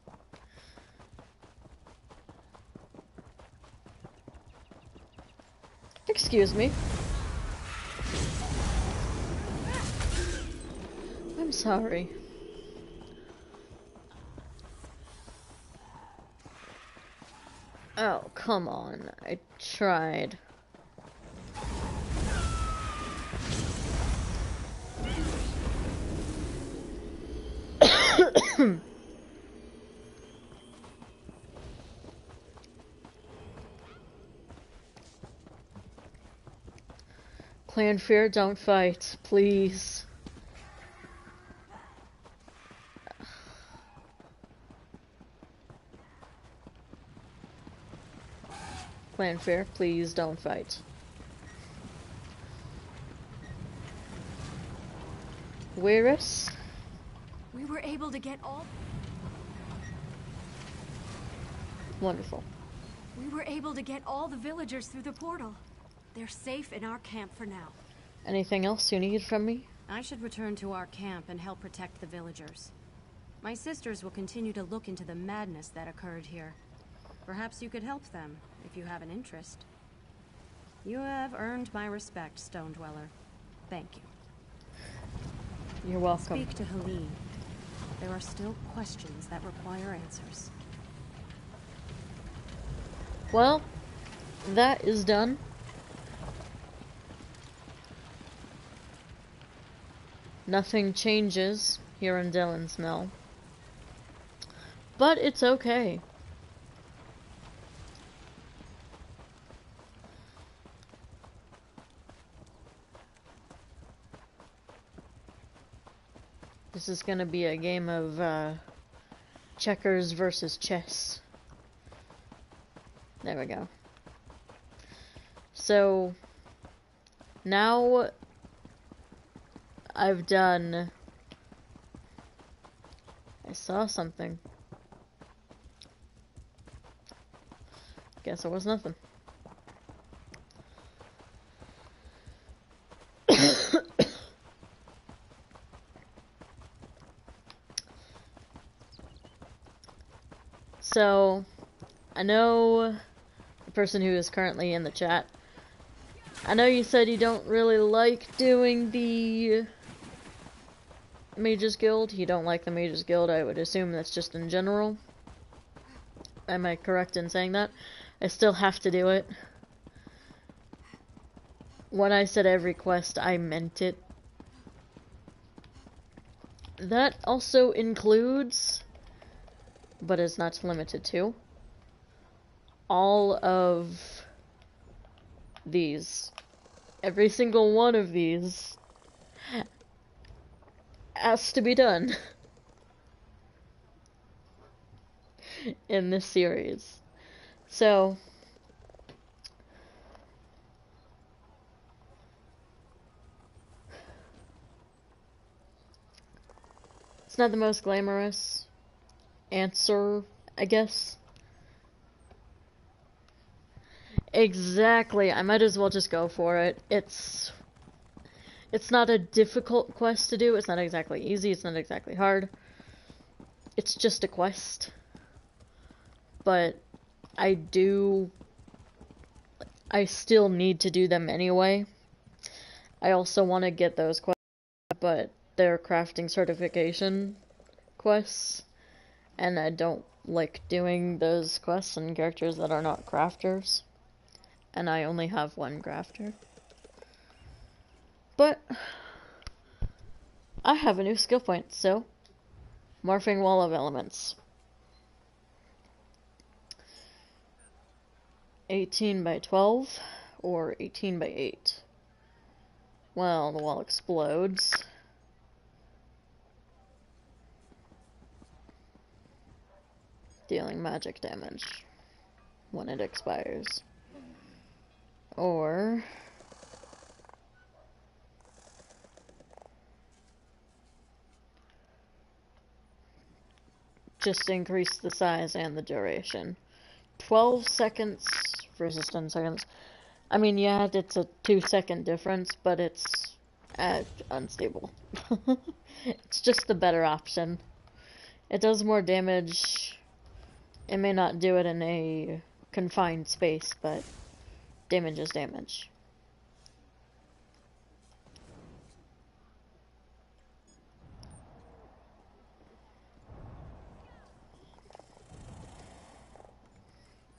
S1: Excuse me. I'm sorry. Oh, come on. I tried. Clan Fear, don't fight, please. Clan Fear, please don't fight. Whereas?
S13: We were able to get all...
S1: Wonderful.
S13: We were able to get all the villagers through the portal. They're safe in our camp for now.
S1: Anything else you need from me?
S13: I should return to our camp and help protect the villagers. My sisters will continue to look into the madness that occurred here. Perhaps you could help them, if you have an interest. You have earned my respect, Stone Dweller. Thank you.
S1: You're welcome.
S6: Speak to Helene. There are still questions that require answers.
S1: Well, that is done. Nothing changes here in Dylan's Mill. But it's okay. This is gonna be a game of checkers versus chess. There we go. So now I've done... I saw something. Guess it was nothing. So, I know the person who is currently in the chat. I know you said you don't really like doing the Mages Guild. You don't like the Mages Guild. I would assume that's just in general. Am I correct in saying that? I still have to do it. When I said every quest, I meant it. That also includes, but is not limited to, all of these. Every single one of these has to be done in this series. So, it's not the most glamorous answer, I guess. Exactly, I might as well just go for it. It's not a difficult quest to do, it's not exactly easy, it's not exactly hard. It's just a quest. But I still need to do them anyway. I also want to get those quests, but they're crafting certification quests, and I don't like doing those quests on characters that are not crafters. And I only have one crafter. But I have a new skill point, so morphing wall of elements. 18 by 12 or 18 by 8. Well, the wall explodes. Dealing magic damage when it expires. Or just increase the size and the duration. 12 seconds versus 10 seconds. I mean, yeah, it's a 2-second difference, but it's unstable. It's just the better option. It does more damage. It may not do it in a confined space, but damage is damage.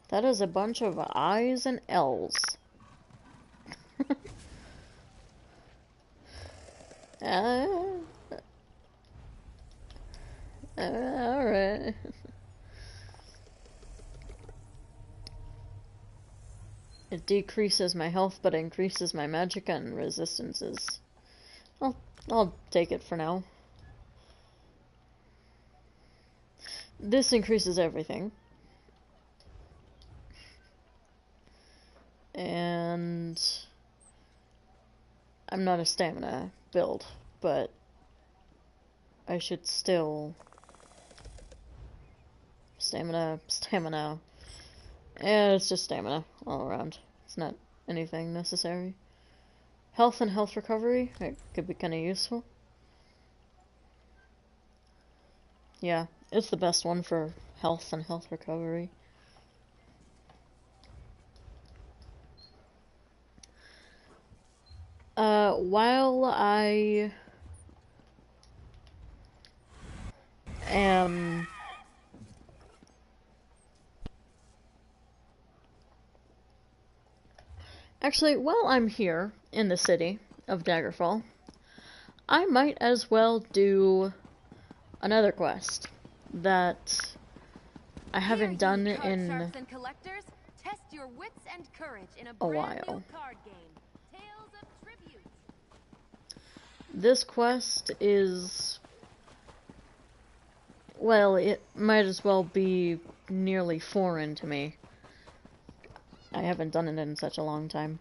S1: That is a bunch of I's and L's. Alright. It decreases my health, but increases my magic and resistances. I'll take it for now. This increases everything. And I'm not a stamina build, but I should still... Stamina. Yeah, it's just stamina all around. It's not anything necessary. Health and health recovery, it could be kind of useful. Yeah, it's the best one for health and health recovery. While I Actually, while I'm here in the city of Daggerfall, I might as well do another quest that I haven't done in
S9: Test your wits and courage in
S1: a while.
S9: card game. Tales of Tribute.
S1: This quest is, well, it might as well be nearly foreign to me. I haven't done it in such a long time.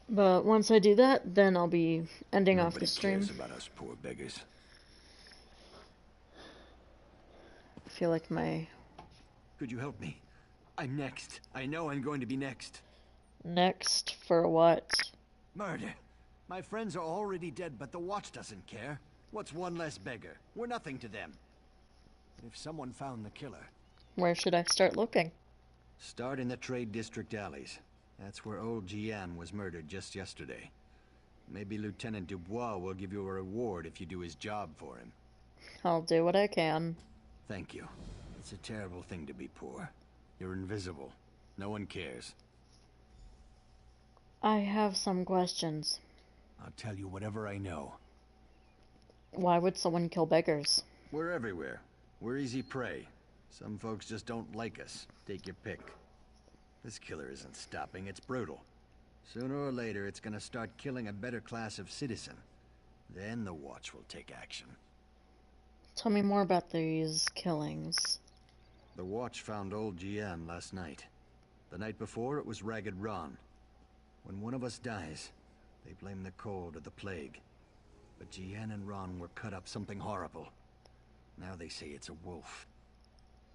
S1: But once I do that, then I'll be ending off the stream.
S19: Nobody cares about us poor beggars.
S1: I feel like my...
S19: Could you help me? I'm next. I know I'm going to be next.
S1: Next for what?
S19: Murder. My friends are already dead, but the Watch doesn't care. What's one less beggar? We're nothing to them. If someone found the killer...
S1: Where should I start looking?
S19: Start in the Trade District alleys. That's where old Jian was murdered just yesterday. Maybe Lieutenant Dubois will give you a reward if you do his job for him.
S1: I'll do what I can.
S19: Thank you. It's a terrible thing to be poor. You're invisible. No one cares.
S1: I have some questions.
S19: I'll tell you whatever I know.
S1: Why would someone kill beggars?
S19: We're everywhere. We're easy prey. Some folks just don't like us. Take your pick. This killer isn't stopping. It's brutal. Sooner or later, it's gonna start killing a better class of citizen. Then the Watch will take action.
S1: Tell me more about these killings.
S19: The Watch found old Jian last night. The night before, it was Ragged Ron. When one of us dies, they blame the cold or the plague. But Jian and Ron were cut up something horrible. Now they say it's a wolf.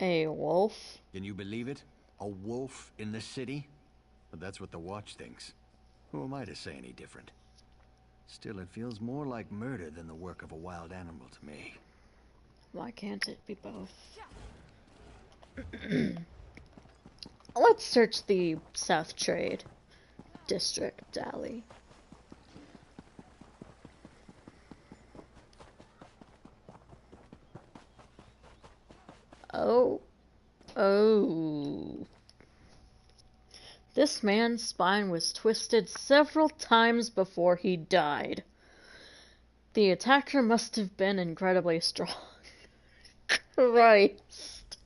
S1: A wolf?
S19: Can you believe it? A wolf in the city? But that's what the Watch thinks. Who am I to say any different? Still, it feels more like murder than the work of a wild animal to me.
S1: Why can't it be both? Let's search the South Trade District alley. Oh. This man's spine was twisted several times before he died. The attacker must have been incredibly strong. Christ.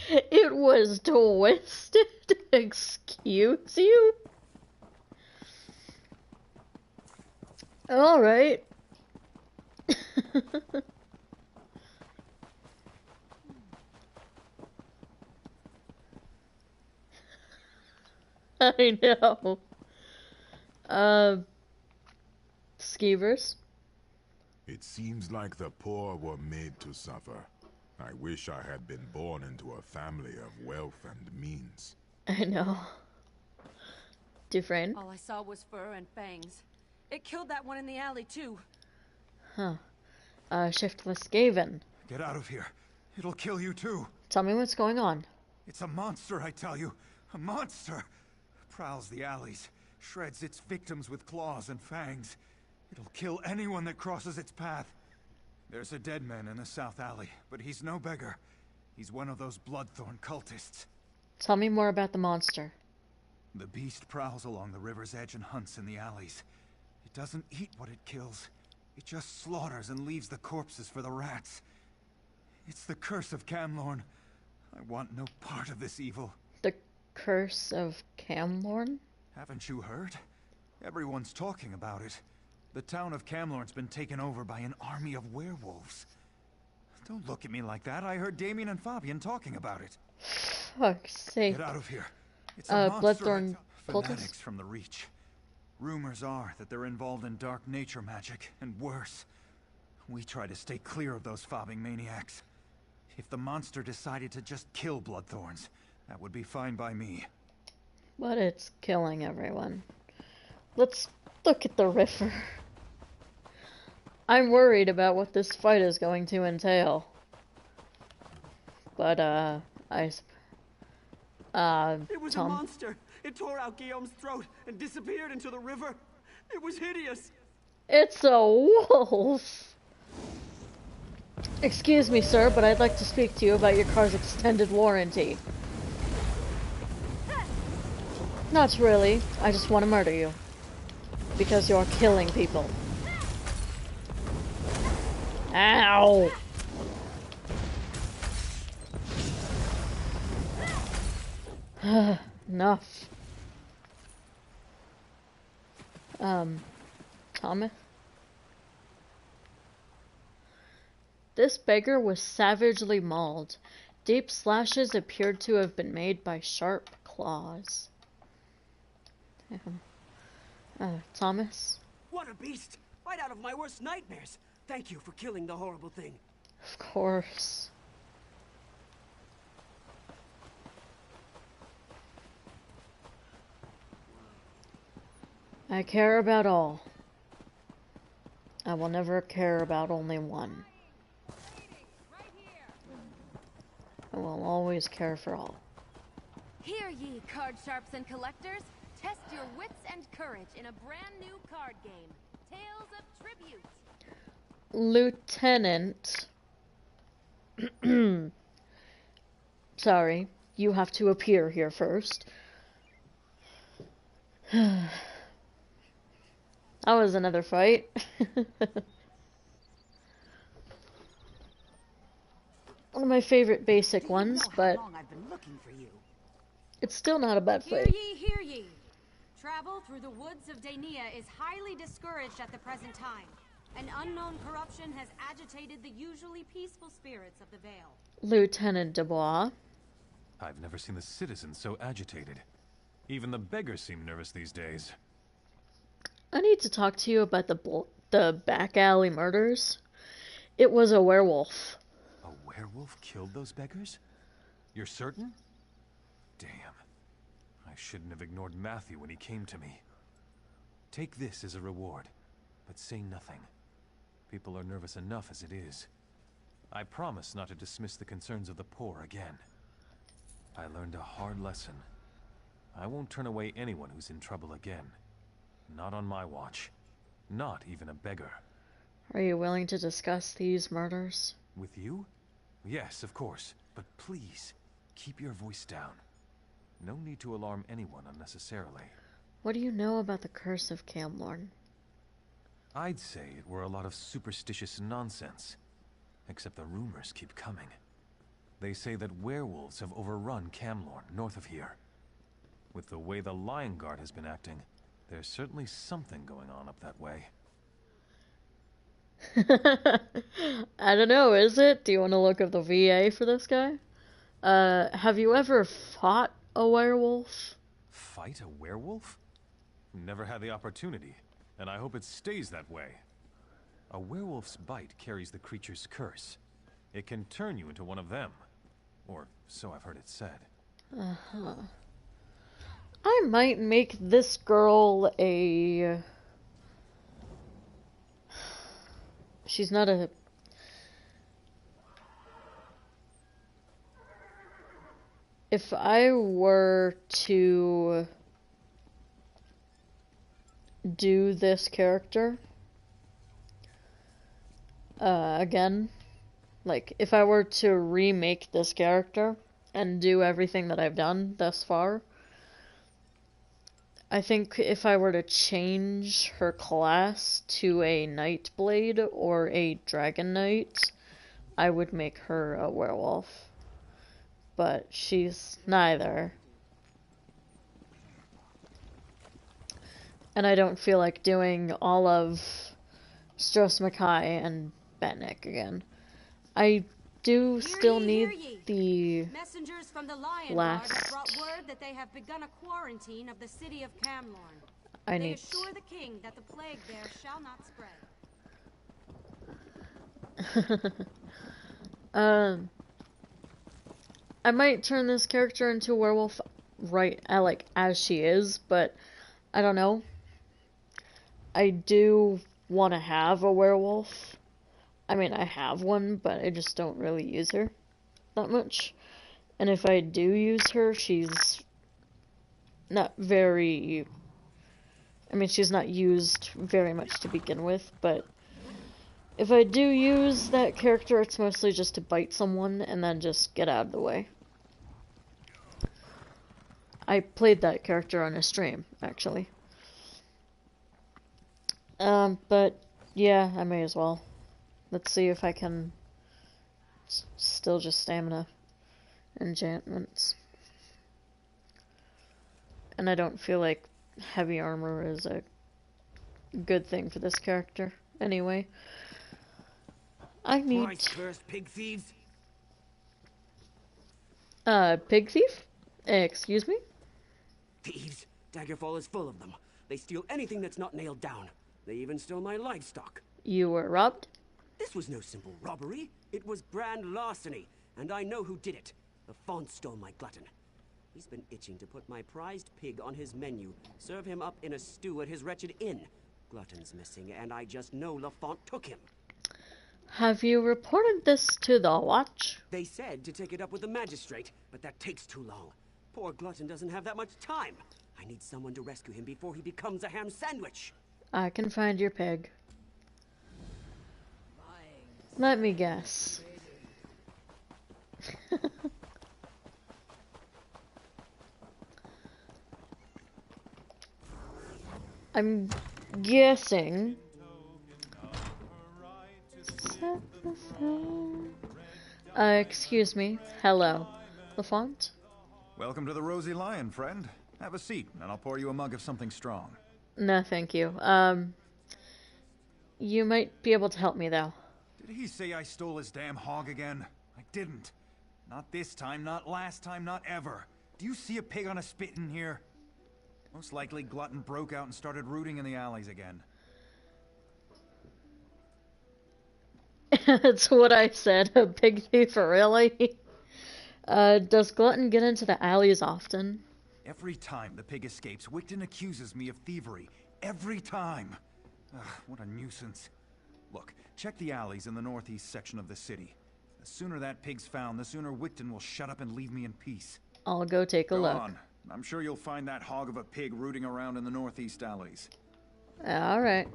S1: It was twisted? Excuse you? Alright. I know. Skeevers?
S18: It seems like the poor were made to suffer. I wish I had been born into a family of wealth and means.
S1: I know. Dufresne?
S6: All I saw was fur and fangs. It killed that one in the alley, too.
S1: Huh. Shiftless Gaven.
S7: Get out of here. It'll kill you too.
S1: Tell me what's going on.
S7: It's a monster, I tell you. A monster. Prowls the alleys, shreds its victims with claws and fangs. It'll kill anyone that crosses its path. There's a dead man in the South Alley, but he's no beggar. He's one of those Bloodthorn cultists.
S1: Tell me more about the monster.
S7: The beast prowls along the river's edge and hunts in the alleys. It doesn't eat what it kills. It just slaughters and leaves the corpses for the rats. It's the curse of Camlorn. I want no part of this evil.
S1: The curse of Camlorn?
S7: Haven't you heard? Everyone's talking about it. The town of Camlorn's been taken over by an army of werewolves. Don't look at me like that. I heard Damien and Fabian talking about it.
S1: Fuck's sake.
S7: Get out of here. It's a monster.
S1: Bloodthorn
S7: Fanatics from the Reach. Rumors are that they're involved in dark nature magic, and worse. We try to stay clear of those fobbing maniacs. If the monster decided to just kill Bloodthorns, that would be fine by me.
S1: But it's killing everyone. Let's look at the river. I'm worried about what this fight is going to entail. But,
S20: It was a monster! It tore out Guillaume's throat and disappeared into the river! It was hideous.
S1: It's a wolf. Excuse me, sir, but I'd like to speak to you about your car's extended warranty. Not really. I just want to murder you. Because you're killing people. Ow! Enough. Thomas? This beggar was savagely mauled. Deep slashes appeared to have been made by sharp claws. Thomas?
S20: What a beast! Right out of my worst nightmares. Thank you for killing the horrible thing.
S1: Of course. I care about all. I will never care about only one. I will always care for all.
S9: Hear ye, card sharps and collectors. Test your wits and courage in a brand new card game. Tales of Tribute.
S1: Lieutenant. Sorry, you have to appear here first. That was another fight. One of my favorite basic ones, but it's still not a bad fight.
S13: Hear ye! Travel through the woods of Daenia is highly discouraged at the present time. An unknown corruption has agitated the usually peaceful spirits of the Vale.
S1: Lieutenant Dubois.
S8: I've never seen the citizens so agitated. Even the beggars seem nervous these days.
S1: I need to talk to you about the back alley murders. It was a werewolf.
S8: A werewolf killed those beggars? You're certain? Damn. I shouldn't have ignored Matthew when he came to me. Take this as a reward, but say nothing. People are nervous enough as it is. I promise not to dismiss the concerns of the poor again. I learned a hard lesson. I won't turn away anyone who's in trouble again. Not on my watch. Not even a beggar.
S1: Are you willing to discuss these murders?
S8: With you? Yes, of course. But please, keep your voice down. No need to alarm anyone unnecessarily.
S1: What do you know about the curse of Camlorn?
S8: I'd say it were a lot of superstitious nonsense. Except the rumors keep coming. They say that werewolves have overrun Camlorn, north of here. With the way the Lion Guard has been acting, there's certainly something going on up that way.
S1: I don't know, is it? Do you want to look up the VA for this guy? Have you ever fought a werewolf?
S8: Fight a werewolf? Never had the opportunity, and I hope it stays that way. A werewolf's bite carries the creature's curse. It can turn you into one of them. Or so I've heard it said.
S1: Uh-huh. I might make this girl a... She's not a... If I were to do this character again, like if I were to remake this character and do everything that I've done thus far, I think if I were to change her class to a Nightblade or a Dragon Knight, I would make her a werewolf. But she's neither. And I don't feel like doing all of Stros Mackay and Betnik again. I do still need the
S13: messengers from the Lion
S1: last...
S13: Guard brought word that they have begun a quarantine of the city of Camlorn.
S1: I
S13: they
S1: need...
S13: assure the king that the plague there shall not spread.
S1: I might turn this character into a werewolf like as she is, but I don't know. I do want to have a werewolf. I mean, I have one, but I just don't really use her that much. And if I do use her, she's not very I mean, she's not used very much to begin with, but if I do use that character, it's mostly just to bite someone and then just get out of the way. I played that character on a stream, actually. But yeah, I may as well. Let's see if I can still just stamina enchantments. And I don't feel like heavy armor is a good thing for this character. Anyway, I need...
S20: Christ-cursed pig thieves!
S1: Pig thief? Excuse me?
S20: Thieves! Daggerfall is full of them. They steal anything that's not nailed down. They even stole my livestock.
S1: You were robbed?
S20: This was no simple robbery. It was grand larceny, and I know who did it. The font stole my glutton. He's been itching to put my prized pig on his menu, serve him up in a stew at his wretched inn. Glutton's missing, and I just know Lafont took him.
S1: Have you reported this to the Watch?
S20: They said to take it up with the magistrate, but that takes too long. Poor Glutton doesn't have that much time. I need someone to rescue him before he becomes a ham sandwich.
S1: I can find your pig. Let me guess. I'm guessing. Excuse me. Hello. Lafont?
S7: Welcome to the Rosy Lion, friend. Have a seat, and I'll pour you a mug of something strong.
S1: No, thank you. You might be able to help me, though.
S7: Did he say I stole his damn hog again? I didn't. Not this time, not last time, not ever. Do you see a pig on a spit in here? Most likely Glutton broke out and started rooting in the alleys again.
S1: That's what I said. A pig thief, really? Does Glutton get into the alleys often?
S7: Every time the pig escapes, Wigton accuses me of thievery. Every time. Ugh, what a nuisance. Look, check the alleys in the northeast section of the city. The sooner that pig's found, the sooner Wigton will shut up and leave me in peace.
S1: I'll go take a look.
S7: Go on. I'm sure you'll find that hog of a pig rooting around in the northeast alleys.
S1: Alright.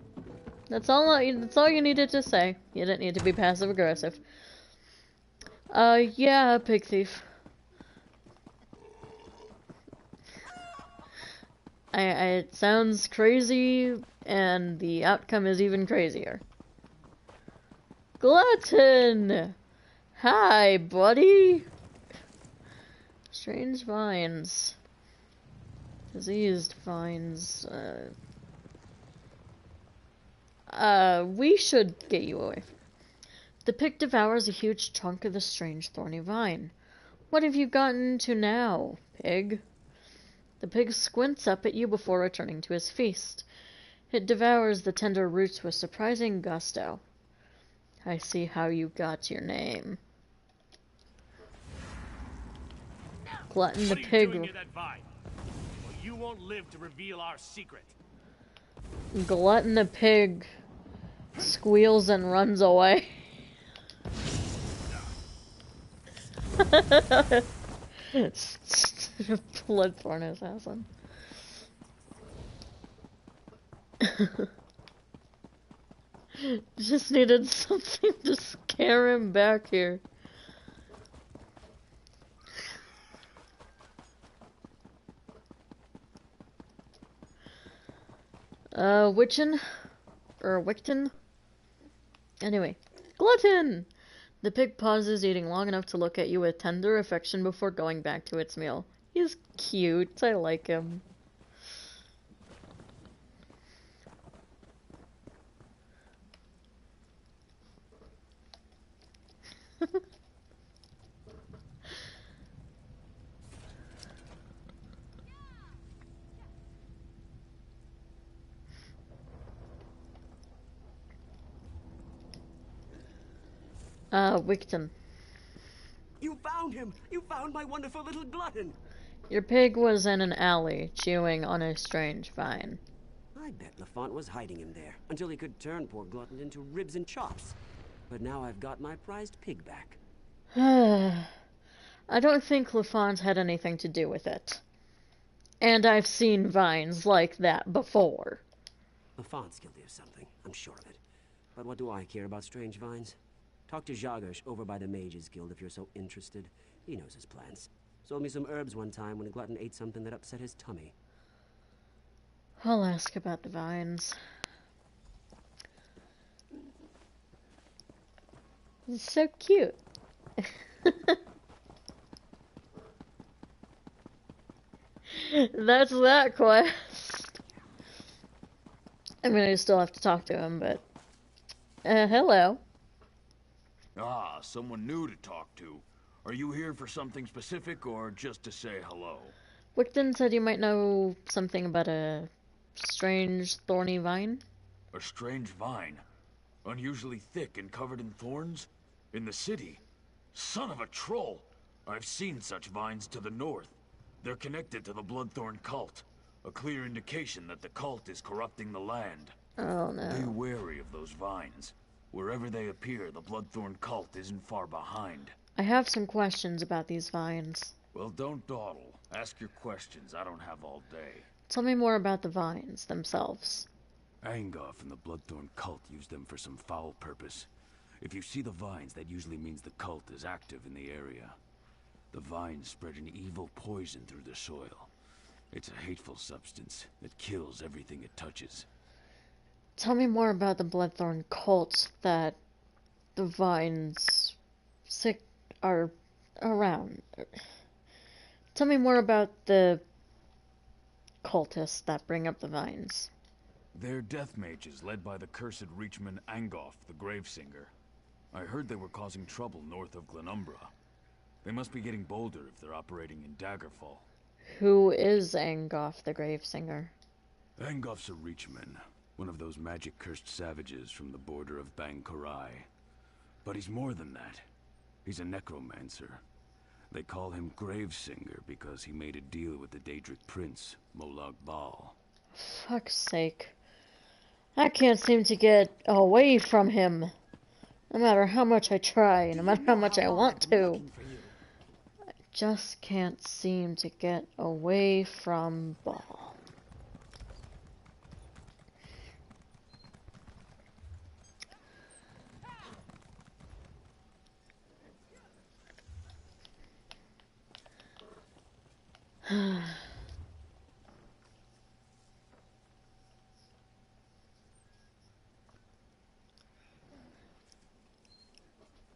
S1: That's all you needed to say. You didn't need to be passive aggressive. Yeah, pig thief. It sounds crazy, and the outcome is even crazier. Glutton! Hi, buddy! Strange vines. Diseased vines. We should get you away. The pig devours a huge chunk of the strange thorny vine. What have you gotten to now, pig? The pig squints up at you before returning to his feast. It devours the tender roots with surprising gusto. I see how you got your name. Glutton the pig.
S11: What are you doing near that vine? Well, you won't live to reveal our secret.
S1: Glutton the pig squeals and runs away. Bloodthorn assassin. Just needed something to scare him back here. Witchin? Or Wigton? Anyway. Glutton! The pig pauses, eating long enough to look at you with tender affection before going back to its meal. He's cute. I like him. Wigton.
S20: You found him! You found my wonderful little Glutton!
S1: Your pig was in an alley, chewing on a strange vine.
S20: I bet Lafont was hiding him there, until he could turn poor Glutton into ribs and chops. But now I've got my prized pig back.
S1: I don't think Lafont had anything to do with it. And I've seen vines like that before.
S20: The Fonts Guilty of something, I'm sure of it. But what do I care about strange vines? Talk to Jagersh over by the Mages Guild if you're so interested. He knows his plans. Sold me some herbs one time when a glutton ate something that upset his tummy.
S1: I'll ask about the vines. It's so cute. That's that quest. I mean, I still have to talk to him, but... hello.
S21: Ah, someone new to talk to. Are you here for something specific, or just to say hello?
S1: Wickton said you might know something about a strange, thorny vine.
S21: A strange vine? Unusually thick and covered in thorns? In the city? Son of a troll! I've seen such vines to the north. They're connected to the Bloodthorn cult. A clear indication that the cult is corrupting the land.
S1: Oh no.
S21: Be wary of those vines. Wherever they appear, the Bloodthorn cult isn't far behind.
S1: I have some questions about these vines.
S21: Well, don't dawdle. Ask your questions. I don't have all day.
S1: Tell me more about the vines themselves.
S21: Angoff and the Bloodthorn cult use them for some foul purpose. If you see the vines, that usually means the cult is active in the area. The vines spread an evil poison through the soil. It's a hateful substance that kills everything it touches.
S1: Tell me more about the Bloodthorn cult that the vines are around. Tell me more about the cultists that bring up the vines.
S21: They're death mages led by the cursed Reachman Angoff, the Gravesinger. I heard they were causing trouble north of Glenumbra. They must be getting bolder if they're operating in Daggerfall.
S1: Who is Angoff, the Gravesinger?
S21: Angoff's a Reachman, one of those magic-cursed savages from the border of Bang-Korai. But he's more than that. He's a necromancer. They call him Gravesinger because he made a deal with the Daedric prince, Molag Bal.
S1: Fuck's sake. I can't seem to get away from him. No matter how much I try, no matter how much I want to. I just can't seem to get away from Bal.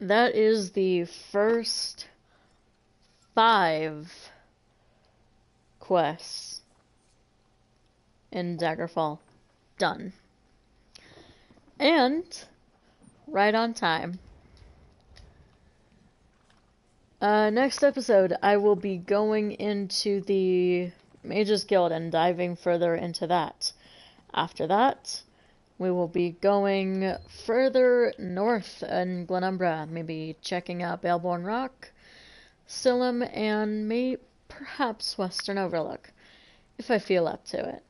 S1: That is the first 5 quests in Daggerfall done. And right on time. Next episode, I will be going into the Mages Guild and diving further into that. After that, we will be going further north in Glenumbra, maybe checking out Baleborn Rock, Silum, and perhaps Western Overlook, if I feel up to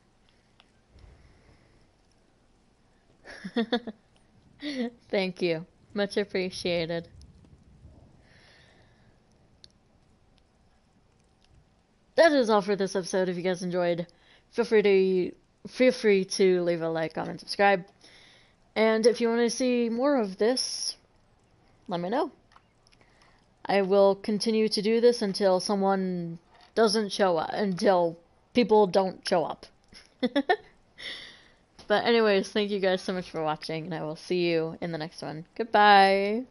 S1: it. Thank you. Much appreciated. That is all for this episode. If you guys enjoyed, feel free to leave a like, comment, subscribe. And if you want to see more of this, let me know. I will continue to do this until someone doesn't show up, until people don't show up. But anyways, thank you guys so much for watching, and I will see you in the next one. Goodbye!